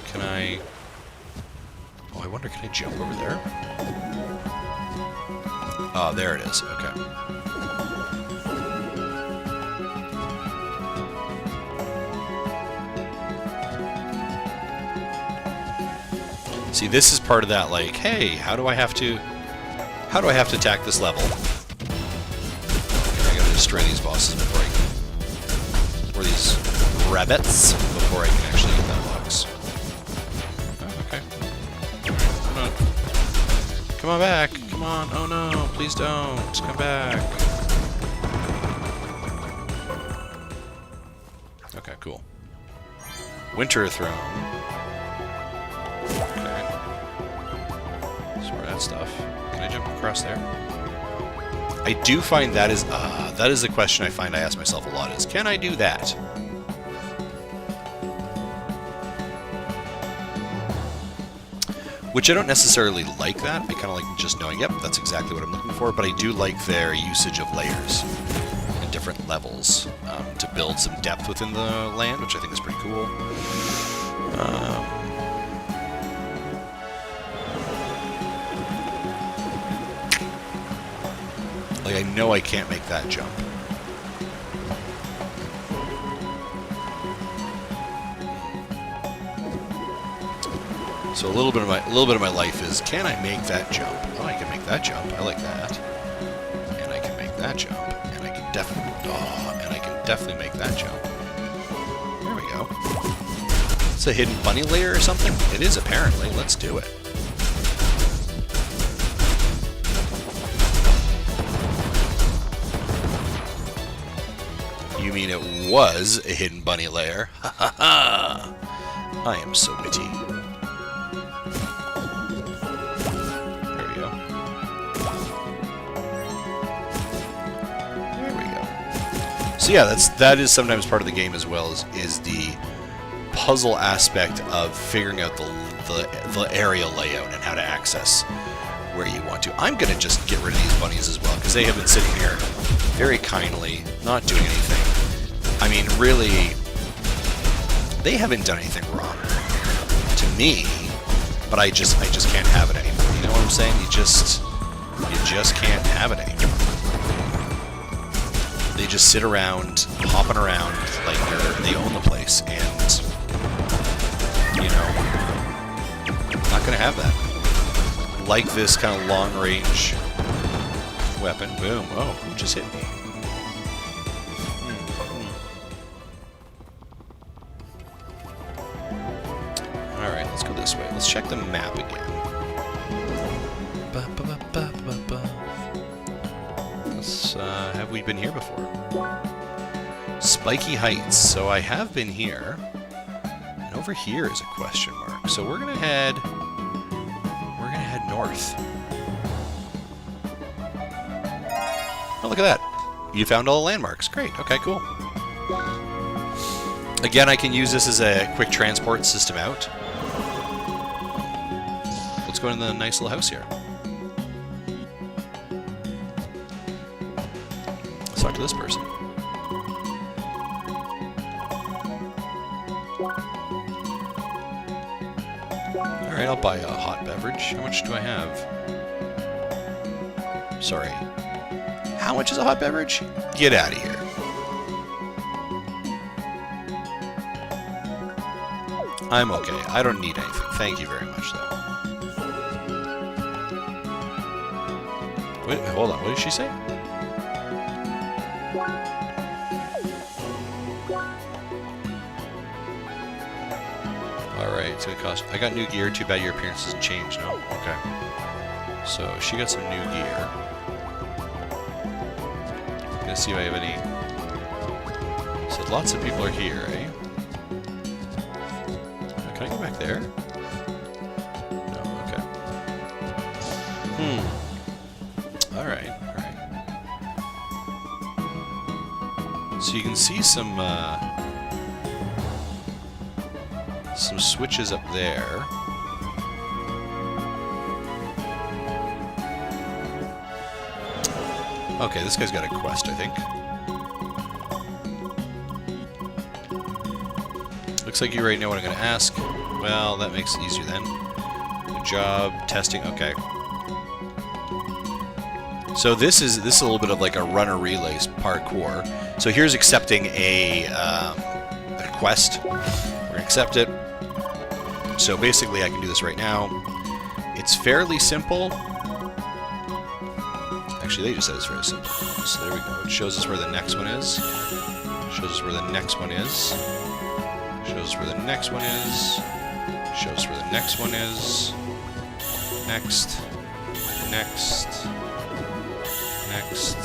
Can I... Oh, I wonder, can I jump over there? Oh, there it is. Okay. See, this is part of that, like, hey, how do I have to attack this level? I gotta destroy these bosses before I can, or these rabbits, before I can actually get that box. Oh, okay. Come on back. Come on. Oh no, please don't. Come back. Okay, cool. Winter Throne. Stuff. Can I jump across there? I do find that is the question I find I ask myself a lot is, can I do that? Which I don't necessarily like that. I kind of like just knowing, yep, that's exactly what I'm looking for, but I do like their usage of layers and different levels to build some depth within the land, which I think is pretty cool. Like, I know I can't make that jump. So a little bit of my life is, can I make that jump? Oh, I can make that jump. I like that. And I can make that jump. And I can definitely make that jump. There we go. It's a hidden bunny layer or something? It is apparently. Let's do it. You mean it was a hidden bunny lair? Ha ha ha! I am so witty. There we go. There we go. So yeah, that is sometimes part of the game as well, is the puzzle aspect of figuring out the area layout and how to access where you want to. I'm gonna just get rid of these bunnies as well, because they have been sitting here very kindly, not doing anything. I mean, really, they haven't done anything wrong to me, but I just can't have it anymore. You know what I'm saying? You just can't have it anymore. They just sit around, hopping around like they own the place, and you know, I'm not gonna have that. Like this kind of long-range weapon. Boom. Oh, who just hit me? Alright, let's go this way. Let's check the map again. Let's, have we been here before? Spiky Heights. So I have been here. And over here is a question mark. So we're gonna head north. Oh, look at that. You found all the landmarks. Great. Okay, cool. Again, I can use this as a quick transport system out. Let's go into the nice little house here. Let's talk to this person. Alright, I'll buy a hot beverage. How much do I have? Sorry. How much is a hot beverage? Get out of here. I'm okay. I don't need anything. Thank you very much, though. Wait, hold on. What did she say? Alright, it's gonna cost... I got new gear. Too bad your appearance doesn't change. No? Okay. So, she got some new gear. Gonna see if I have any... So, lots of people are here, eh? Can I go back there? No, okay. Alright, alright. So you can see some switches up there. Okay, this guy's got a quest, I think. Looks like you already know what I'm going to ask. Well, that makes it easier then. Good job. Testing. Okay. So this is a little bit of like a runner relays parkour. So here's accepting a quest. We're going to accept it. So basically I can do this right now. It's fairly simple. Actually, they just said it's very simple. So there we go. It shows us where the next one is. Shows us where the next one is. Shows us where the next one is. Shows us where the next one is. Next. Next. Next.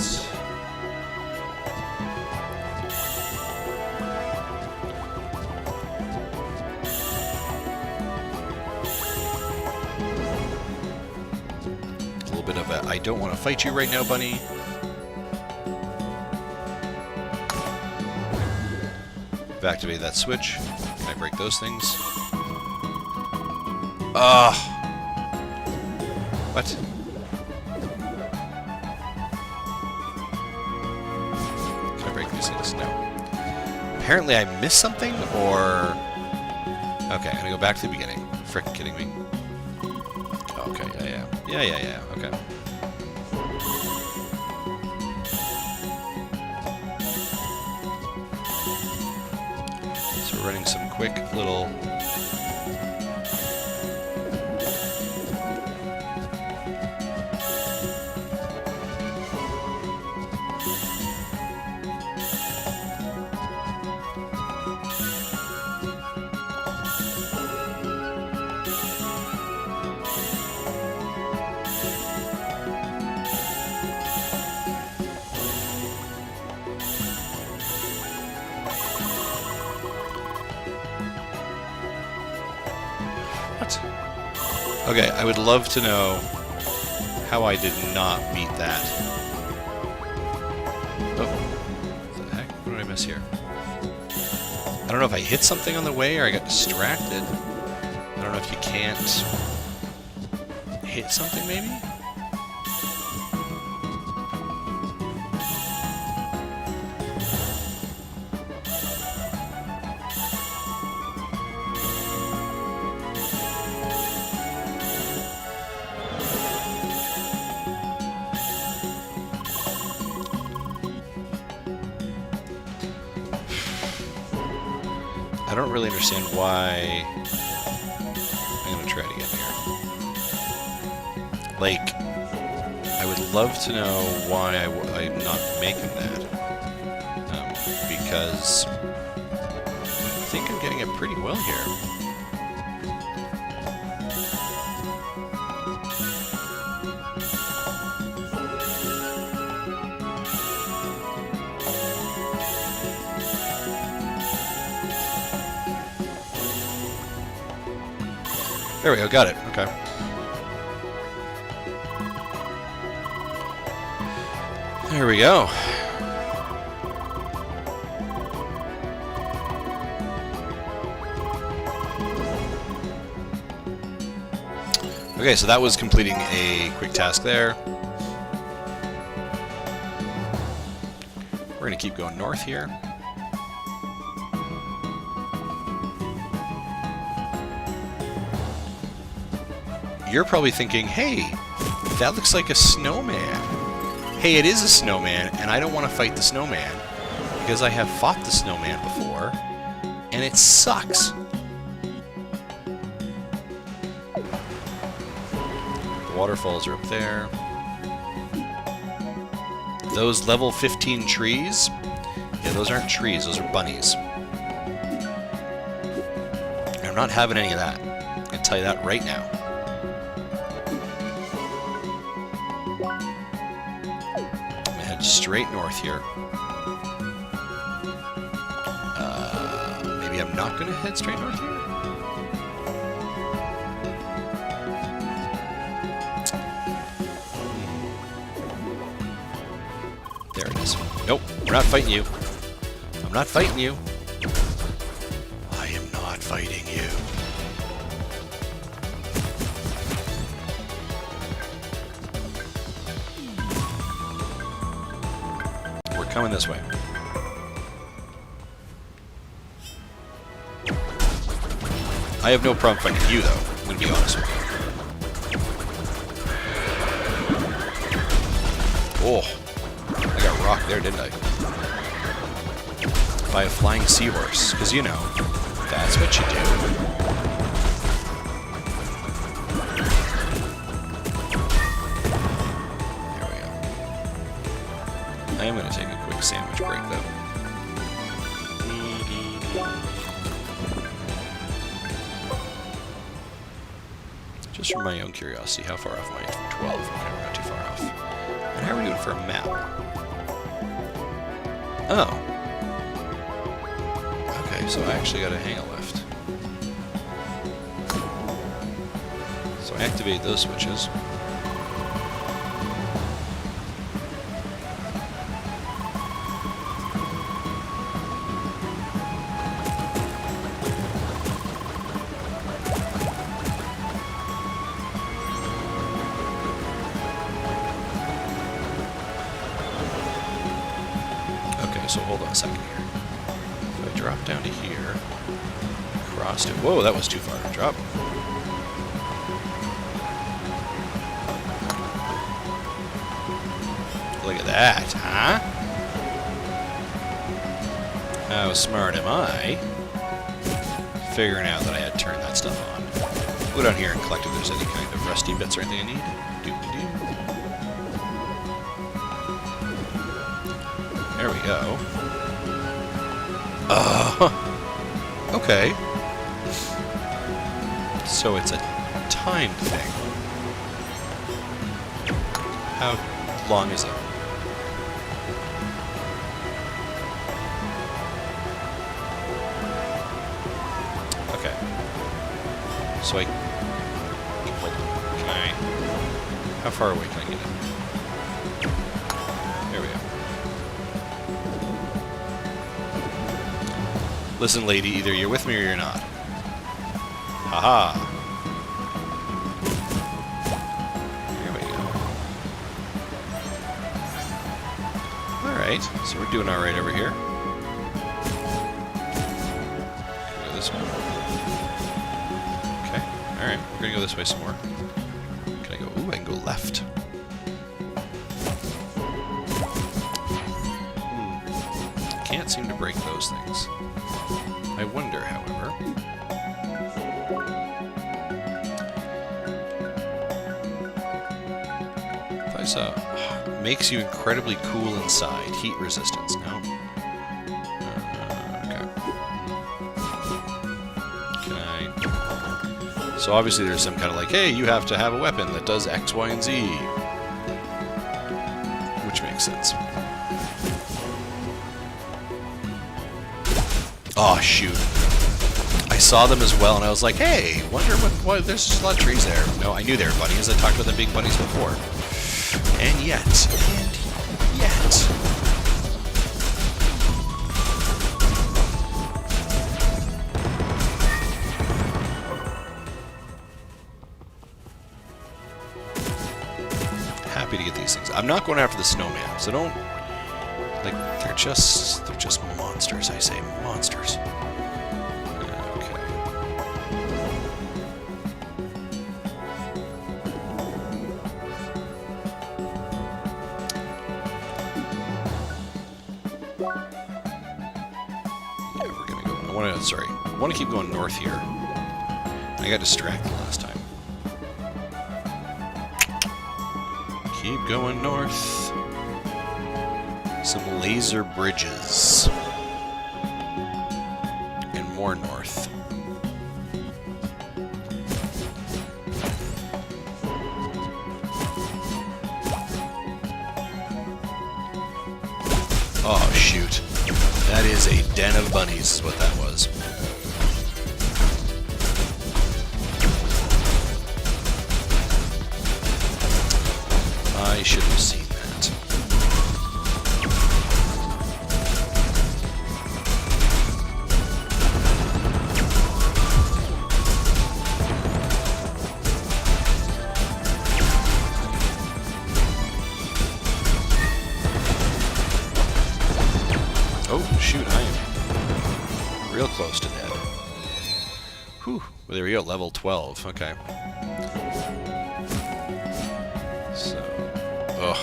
A little bit of a I don't want to fight you right now, bunny. I've activated that switch. Can I break those things? What? Can I break these things? No. Apparently I missed something, or... Okay, I'm gonna go back to the beginning. Frickin' kidding me. Okay, yeah. Okay. So we're running some quick little... Okay, I would love to know how I did not beat that. Oh, what the heck? What did I miss here? I don't know if I hit something on the way or I got distracted. I don't know if you can't hit something, maybe? I don't really understand why... I'm gonna try it again here. Like, I would love to know why I'm not making that. Because I think I'm getting it pretty well here. There we go, got it. Okay. There we go. Okay, so that was completing a quick task there. We're going to keep going north here. You're probably thinking, hey, that looks like a snowman. Hey, it is a snowman, and I don't want to fight the snowman because I have fought the snowman before, and it sucks. The waterfalls are up there. Those level 15 trees, yeah, those aren't trees, those are bunnies. I'm not having any of that. I can tell you that right now. Straight north here. Maybe I'm not going to head straight north here? There it is. Nope, we're not fighting you. I'm not fighting you. I am not fighting you. Coming this way. I have no problem fighting you, though. I'm going to be honest with you. Oh, I got rocked there, didn't I? By a flying seahorse, because you know, that's what you do. I am going to take a quick sandwich break, though. Just from my own curiosity, how far off am I from 12? Okay, we're not too far off. And how are we doing for a map? Oh. Okay, so I actually got a hang a left. So I activate those switches. So hold on a second here. If I drop down to here, cross to... Whoa, that was too far to drop. Look at that, huh? How smart am I? Figuring out that I had to turn that stuff on. Go down here and collect if there's any kind of rusty bits or anything I need. Doop-de-doo. There we go. Okay. So it's a timed thing. How long is it? Okay. So hold on. Can I... How far away can I get it? There we go. Listen, lady, either you're with me or you're not. Haha. Here we go. Alright, so we're doing alright over here. Go this way. Okay, alright, we're gonna go this way some more. Can I go? Ooh, I can go left. Can't seem to break those things. I wonder, however... If I saw... makes you incredibly cool inside. Heat resistance, no? Okay. Can I... So obviously there's some kind of like, hey, you have to have a weapon that does X, Y, and Z. Which makes sense. Oh, shoot. I saw them as well, and I was like, hey, wonder what there's just a lot of trees there. No, I knew they were bunnies. I talked about the big bunnies before. And yet. Happy to get these things. I'm not going after the snowman, so don't, like, they're just monsters, I say, monsters. Okay. Yeah, we're gonna go. I want to keep going north here. I got distracted last time. Keep going north. Some laser bridges. And more north. Oh, shoot. That is a den of bunnies, is what that was. I should have seen that. Oh, shoot, I am real close to that. Whew, well, there we go, level 12, okay. Ugh.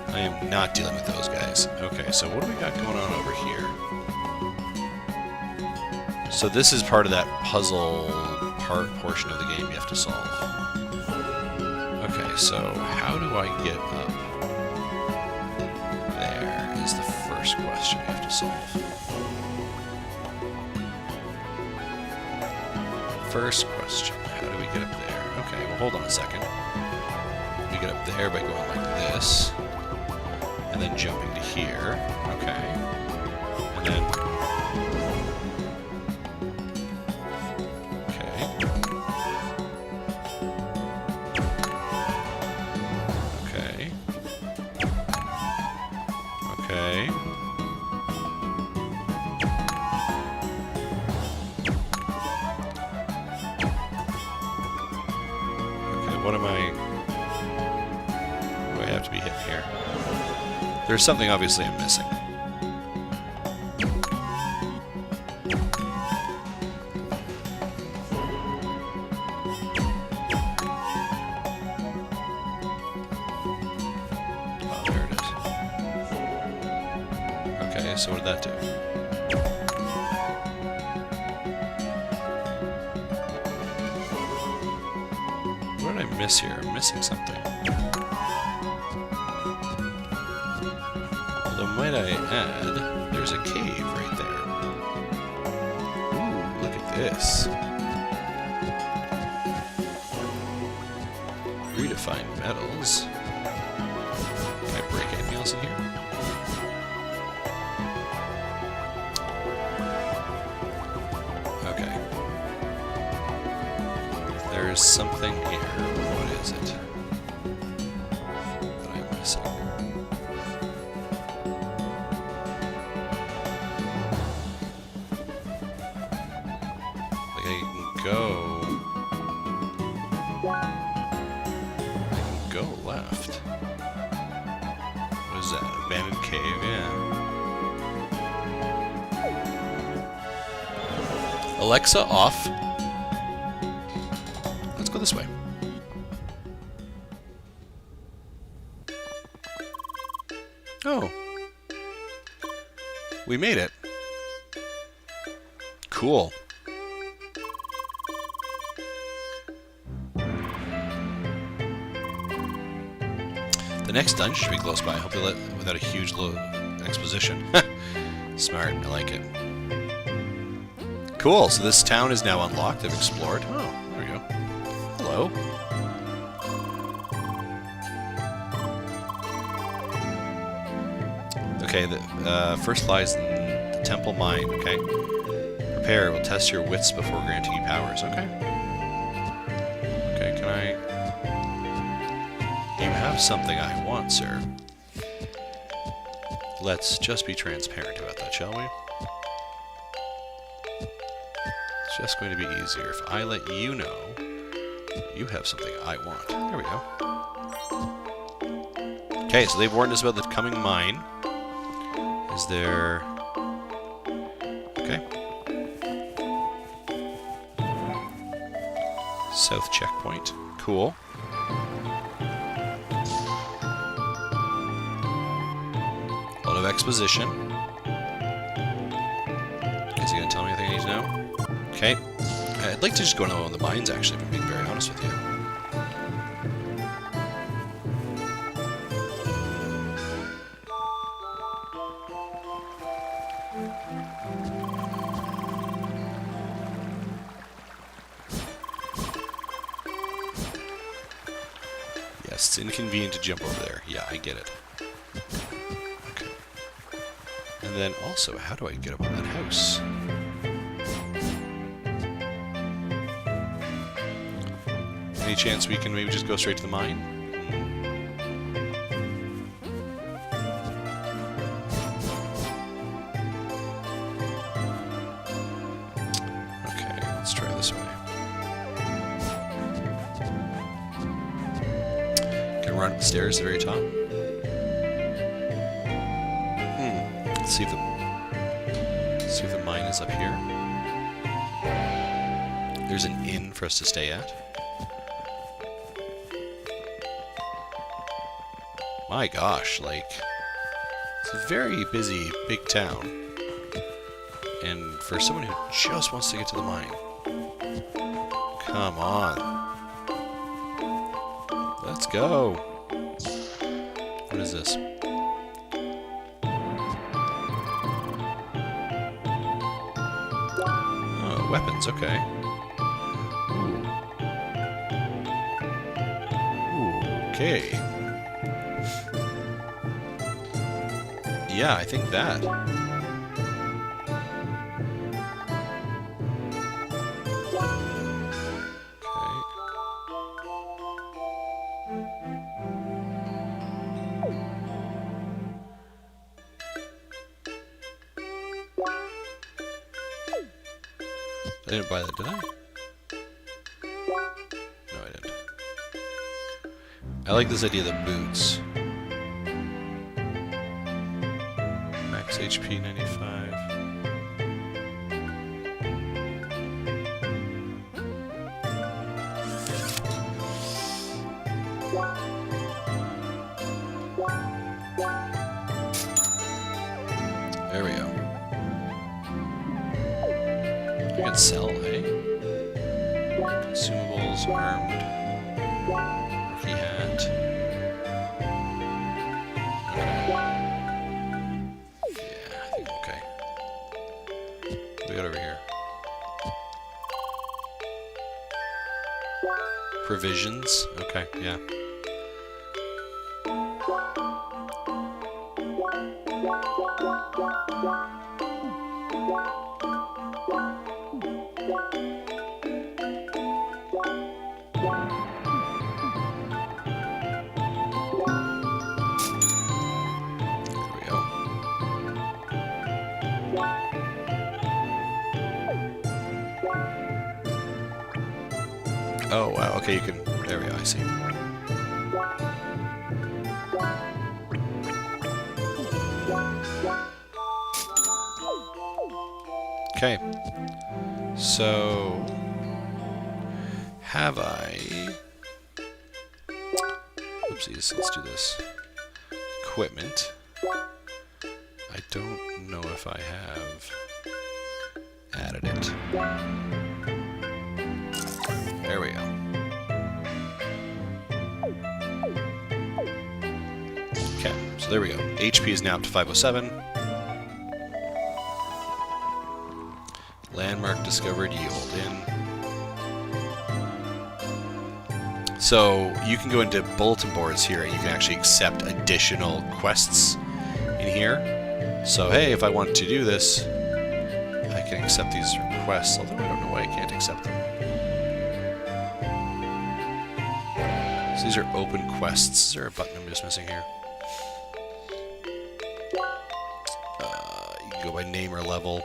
I am not dealing with those guys. Okay, so what do we got going on over here? So this is part of that puzzle portion of the game you have to solve. Okay, so how do I get up? There is the first question we have to solve. First question, how do we get up there? Okay, well hold on a second. We get up there by going like this, and then jumping to here. Okay, and then okay, okay, okay. Okay, what am I? Have to be hit here. There's something obviously I'm missing. Oh, there it is. Okay, so what did that do? What did I miss here? I'm missing something. Might I add, there's a cave right there. Ooh, look at this. Redefined metals. Can I break anything else in here? Okay. There's something here. What is it? That I'm missing. I can go left. What is that? Abandoned cave, yeah. Alexa, off. Let's go this way. Oh. We made it. Cool. The next dungeon should be close by, hopefully without a huge exposition. Smart, I like it. Cool, so this town is now unlocked, I've explored. Oh, there we go. Hello. Okay, the first lies in the Temple Mine, okay? Prepare. We'll test your wits before granting you powers. Okay. Okay, can I... You have something I want, sir. Let's just be transparent about that, shall we? It's just going to be easier if I let you know you have something I want. There we go. Okay, so they've warned us about the coming mine. Is there... Okay. South checkpoint. Cool. A lot of exposition. Is he going to tell me anything I need to know? Okay. I'd like to just go into one of the mines, actually, if I'm being very honest with you. Yes, it's inconvenient to jump over there. Yeah, I get it. Okay. And then also, how do I get up on that house? Any chance we can maybe just go straight to the mine? Okay, let's try this way. Can run up the stairs at the very top. Let's see if the mine is up here. There's an inn for us to stay at. My gosh, like, it's a very busy, big town. And for someone who just wants to get to the mine, come on. Let's go. What is this? Oh, weapons, okay. Ooh, okay. Yeah, I think that. I didn't buy that, did I? No, I didn't. I like this idea of the boots. Max HP 95. There we go. You can sell, eh? Consumables, armed, rookie hat. Okay. Yeah, I think okay. What do we got over here? Provisions? Okay, yeah. Oh, wow, okay, you can... There we go, I see. Okay. So... Have I... Oopsies, let's do this. Equipment. I don't know if I have added it. There we go. Okay, so there we go. HP is now up to 507. Landmark discovered, yield in. So you can go into bulletin boards here and you can actually accept additional quests in here. So hey, if I want to do this, I can accept these quests, although I don't know why I can't accept them. So these are open quests. Is there a button I'm just missing here? You can go by name or level.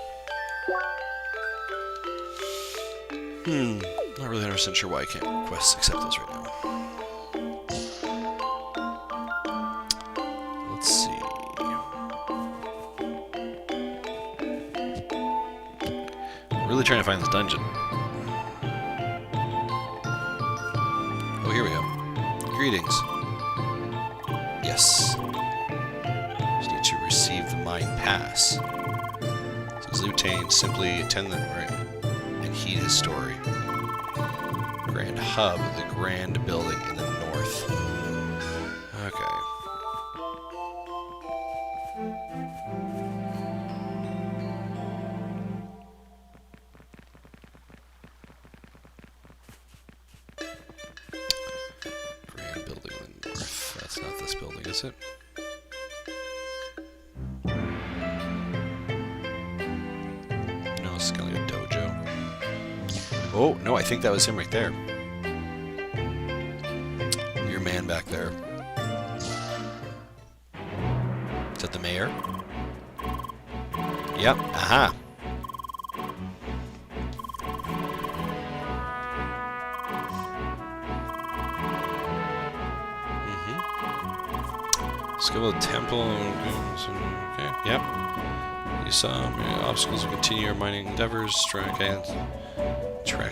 Not really 100% sure why I can't accept those right now. Let's see. I'm really trying to find this dungeon. Oh, here we go. Greetings. Yes. Just need to receive the Mine Pass. So Zlutane, simply attend the right and heed his story. Grand Hub, the grand building in the north. Okay. Grand building in the north. That's not this building, is it? No, it's kind of like a dojo. Oh, no, I think that was him right there. Your man back there. Is that the mayor? Yep, aha. Skill temple. Okay, yep. You saw obstacles will continue your mining endeavors. Track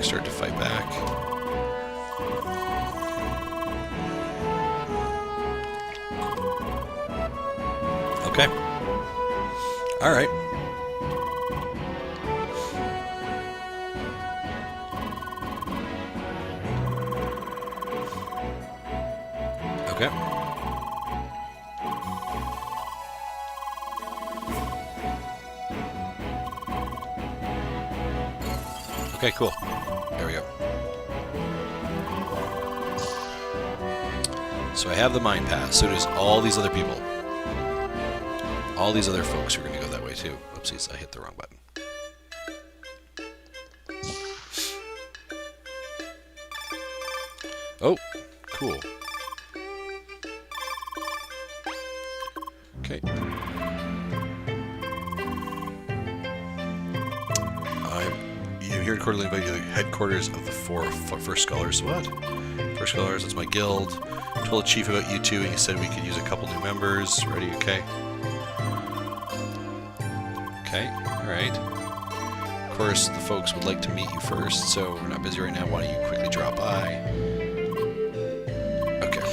start to fight back. Okay. All right. Okay. Okay, cool. There we go. So I have the Mine Pass. So does all these other people. All these other folks are going to go that way too. Oopsies, I hit the wrong button. Oh, cool. Okay. I'm here to quarterly invite you to the headquarters of the First Scholars. What? First Scholars, that's my guild. Told the chief about you two, and he said we could use a couple new members. Ready? Okay. Okay, alright. Of course, the folks would like to meet you first, so we're not busy right now. Why don't you quickly drop by? Okay.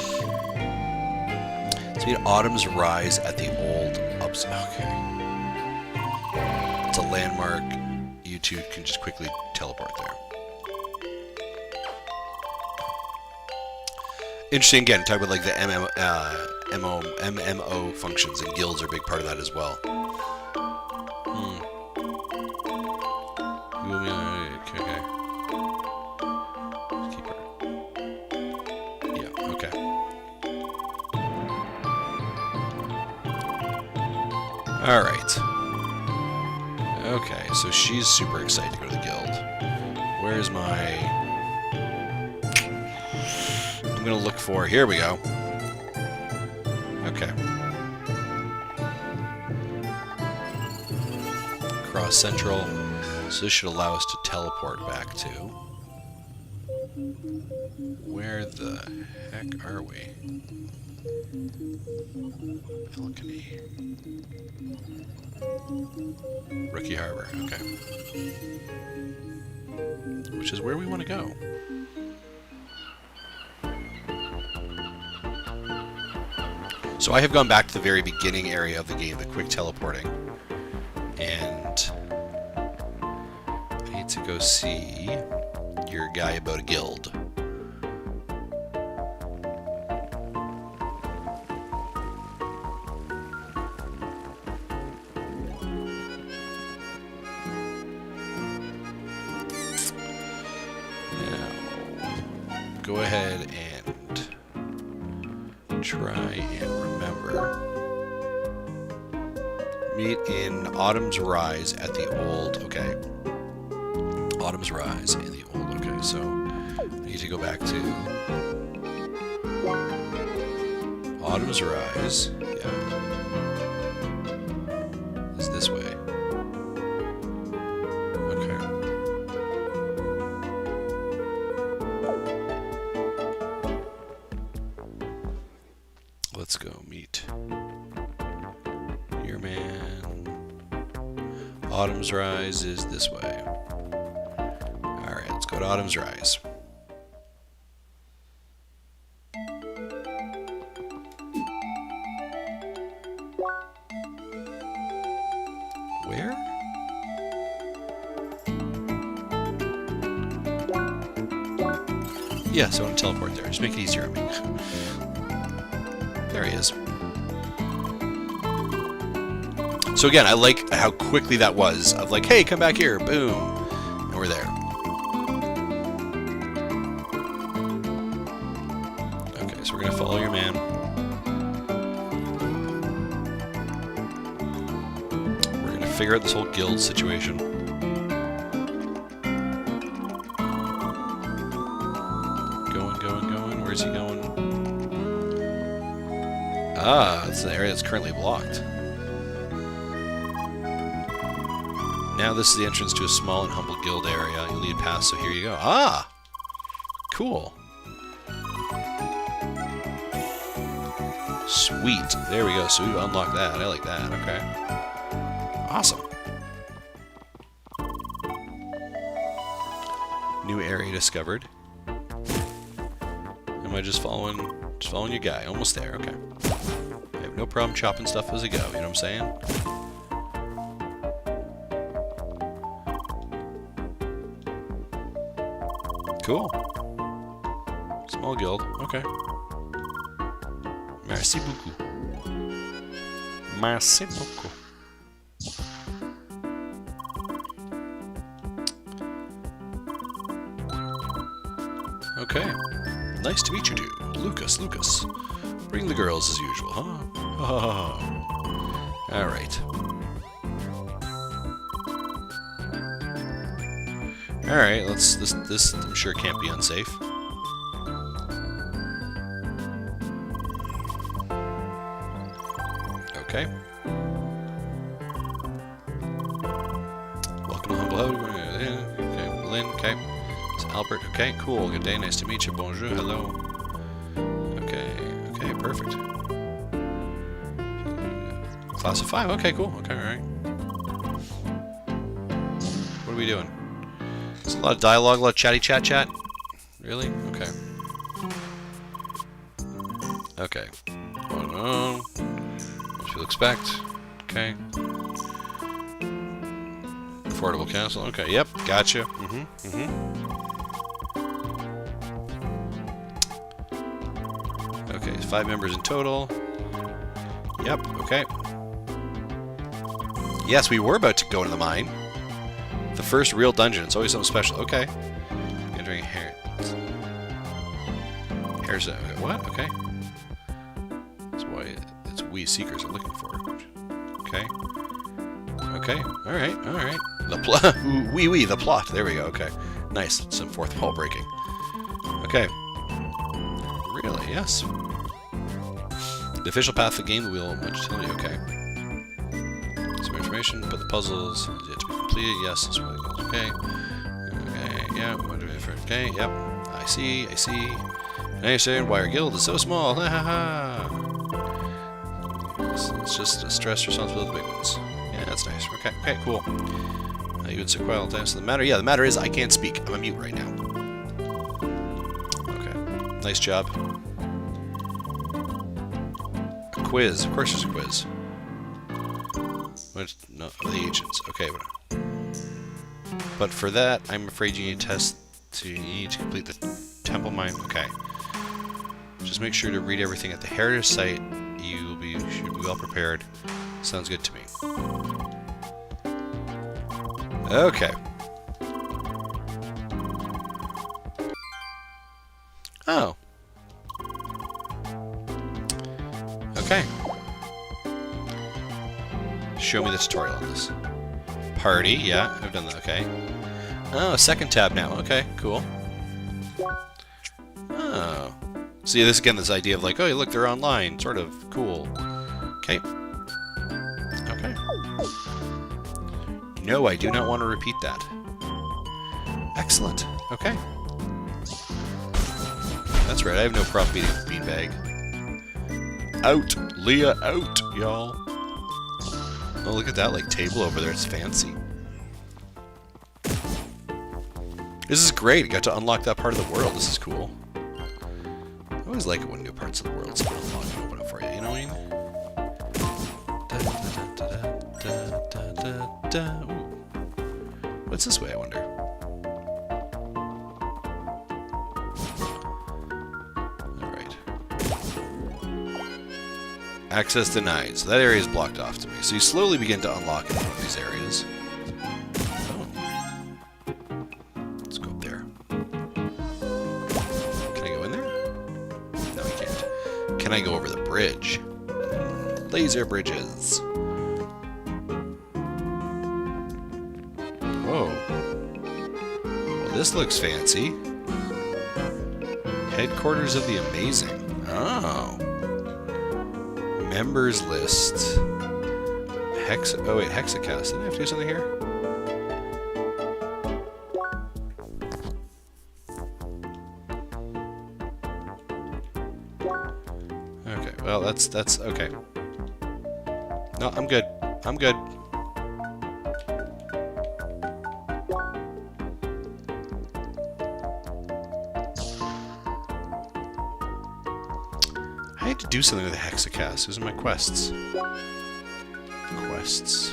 So we had Autumn's Rise at the old ups. Okay. It's a landmark. You two can just quickly teleport there. Interesting, again, talk about like the MMO functions, and guilds are a big part of that as well. Okay. Keep her. Yeah, okay. Alright. Okay, so she's super excited to go to the guild. Where's my... I'm gonna look for... Here we go. Okay. Cross Central. So this should allow us to teleport back to... Where the heck are we? Falcony. Rookie Harbor, okay. Which is where we want to go. So I have gone back to the very beginning area of the game, the quick teleporting. And I need to go see your guy about a guild. Go ahead and try and remember. Meet in Autumn's Rise at the old... Okay. Autumn's Rise in the old. Okay, so I need to go back to Autumn's Rise. Yeah. It's this way. Okay. Let's go meet your man. Autumn's Rise is this way. Alright, let's go to Autumn's Rise. Where? Yeah, so I want to teleport there. Just make it easier on me. There he is. So again, I like how quickly that was. Of like, hey, come back here. Boom. And we're there. Okay, so we're going to follow your man. We're going to figure out this whole guild situation. Going. Where's he going? Ah, it's the area that's currently blocked. Now this is the entrance to a small and humble guild area. You lead past, so here you go. Ah! Cool. Sweet. There we go. So we unlocked that. I like that. Okay. Awesome. New area discovered. Am I just following your guy? Almost there. Okay. I have no problem chopping stuff as I go. You know what I'm saying? Cool. Small guild. Okay. Merci beaucoup. Merci beaucoup. Okay. Nice to meet you two. Lucas. Bring the girls as usual, huh? Alright. Alright, this I'm sure can't be unsafe. Okay. Welcome to Humble House. Okay, Lynn, okay. It's Albert, okay, cool. Good day, nice to meet you. Bonjour, hello. Okay, perfect. Class of 5, okay, cool. Okay, alright. What are we doing? There's a lot of dialogue, a lot of chatty chat. Really? Okay. Okay. Oh no. What people expect. Okay. Affordable castle. Okay, yep, gotcha. Okay, 5 members in total. Yep, okay. Yes, we were about to go into the mine. The first real dungeon. It's always something special. Okay. Entering Hair's what? Okay. That's why it's we seekers are looking for. Okay. Okay. Alright. The plot. The plot. There we go. Okay. Nice. Some fourth wall breaking. Okay. Really? Yes. The official path of the game will much utility. Okay. Some information, but the puzzle is yet to be completed. Yes, it's really good. Okay. Okay, yeah. Okay, yep. I see. And I understand why our guild is so small. Ha ha ha. It's just a stress responsibility of the big ones. Yeah, that's nice. Okay, cool. You've been so quiet all the time. So the matter is I can't speak. I'm a mute right now. Okay. Nice job. A quiz. Of course there's a quiz. No, the agents. Okay, but for that, I'm afraid you need to complete the temple mine. Okay. Just make sure to read everything at the heritage site. Should be well prepared. Sounds good to me. Okay. Oh. Okay. Show me the tutorial on this. Party, yeah, I've done that, okay. Oh, second tab now. Okay, cool. Oh. See, this again, this idea of like, oh, look, they're online. Sort of cool. Okay. Okay. No, I do not want to repeat that. Excellent. Okay. That's right, I have no problem beating Beanbag. Out! Leah, out, y'all. Oh, look at that, like, table over there. It's fancy. This is great. I got to unlock that part of the world. This is cool. I always like it when new parts of the world spawn unlock and open up for you. You know what I mean? Ooh. What's this way, I wonder? Alright. Access denied. So that area is blocked off to me. So you slowly begin to unlock in one of these areas. Can I go over the bridge? Laser bridges. Whoa. Well, this looks fancy. Headquarters of the Amazing. Oh. Members list. Oh wait, Hexacast. Didn't I have to do something here? Well, that's okay. No, I'm good. I'm good. I had to do something with the Hexacast. Those are my quests. Quests.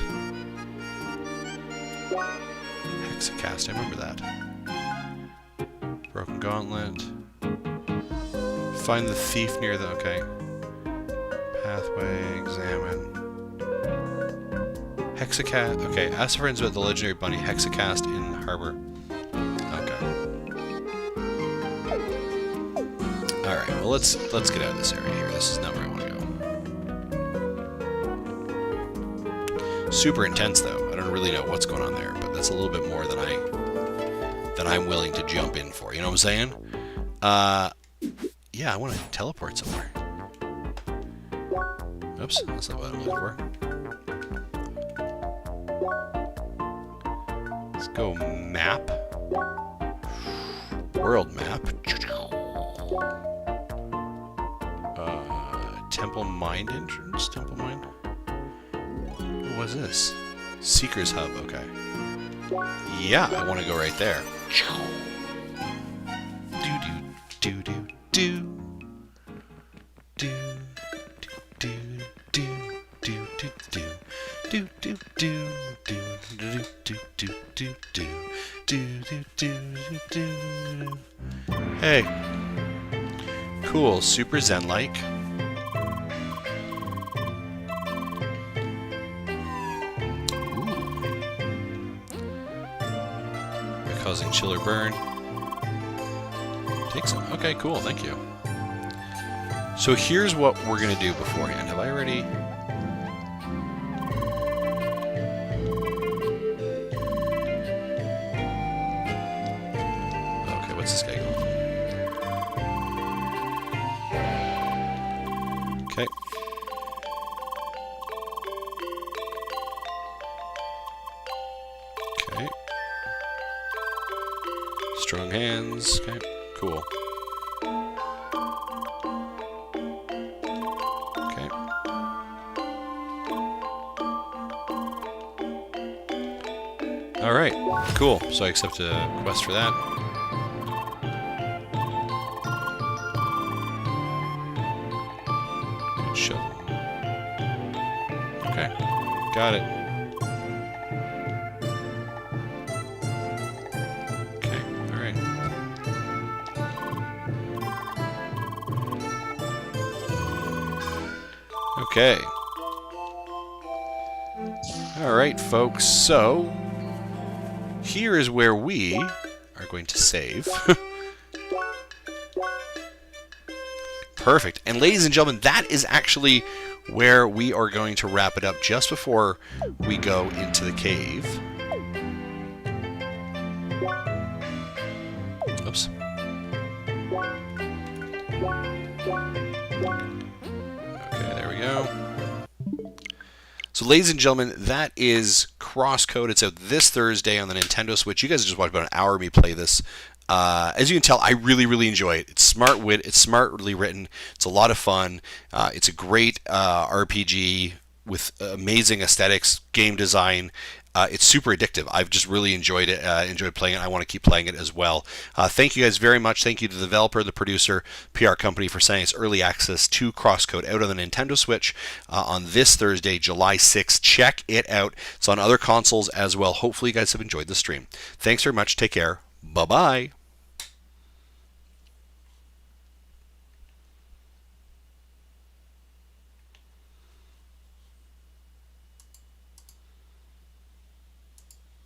Hexacast, I remember that. Broken Gauntlet. Find the thief near the... okay. Pathway, examine. Hexacast. Okay, ask friends about the legendary bunny Hexacast in harbor. Okay. Alright, well let's get out of this area here. This is not where I want to go. Super intense though. I don't really know what's going on there, but that's a little bit more than I'm willing to jump in for. You know what I'm saying? Yeah, I want to teleport somewhere. Oops, that's not what I'm looking for. Let's go map. World map. Temple Mine entrance? Temple Mine? What was this? Seeker's Hub, okay. Yeah, I want to go right there. Do-do-do-do-do. Hey. Cool, super zen-like. They're causing chill or burn. Take some. Okay, cool, thank you. So here's what we're gonna do beforehand. Have I already... okay, what's this guy going? Okay. Okay. Strong hands. Okay, cool. Alright, cool. So I accept a quest for that. Good shot. Okay, got it. Okay, alright. Okay. Alright, folks, so... here is where we are going to save. Perfect. And ladies and gentlemen, that is actually where we are going to wrap it up just before we go into the cave. Okay, there we go. So, ladies and gentlemen, that is Crosscode. It's out this Thursday on the Nintendo Switch. You guys just watched about an hour of me play this. As you can tell, I really, really enjoy it. It's it's smartly written. It's a lot of fun. It's a great RPG with amazing aesthetics, game design. It's super addictive. I've just really enjoyed it. Enjoyed playing it. I want to keep playing it as well. Thank you guys very much. Thank you to the developer, the producer, PR company for sending us early access to Crosscode out on the Nintendo Switch on this Thursday, July 6th. Check it out. It's on other consoles as well. Hopefully, you guys have enjoyed the stream. Thanks very much. Take care. Bye-bye.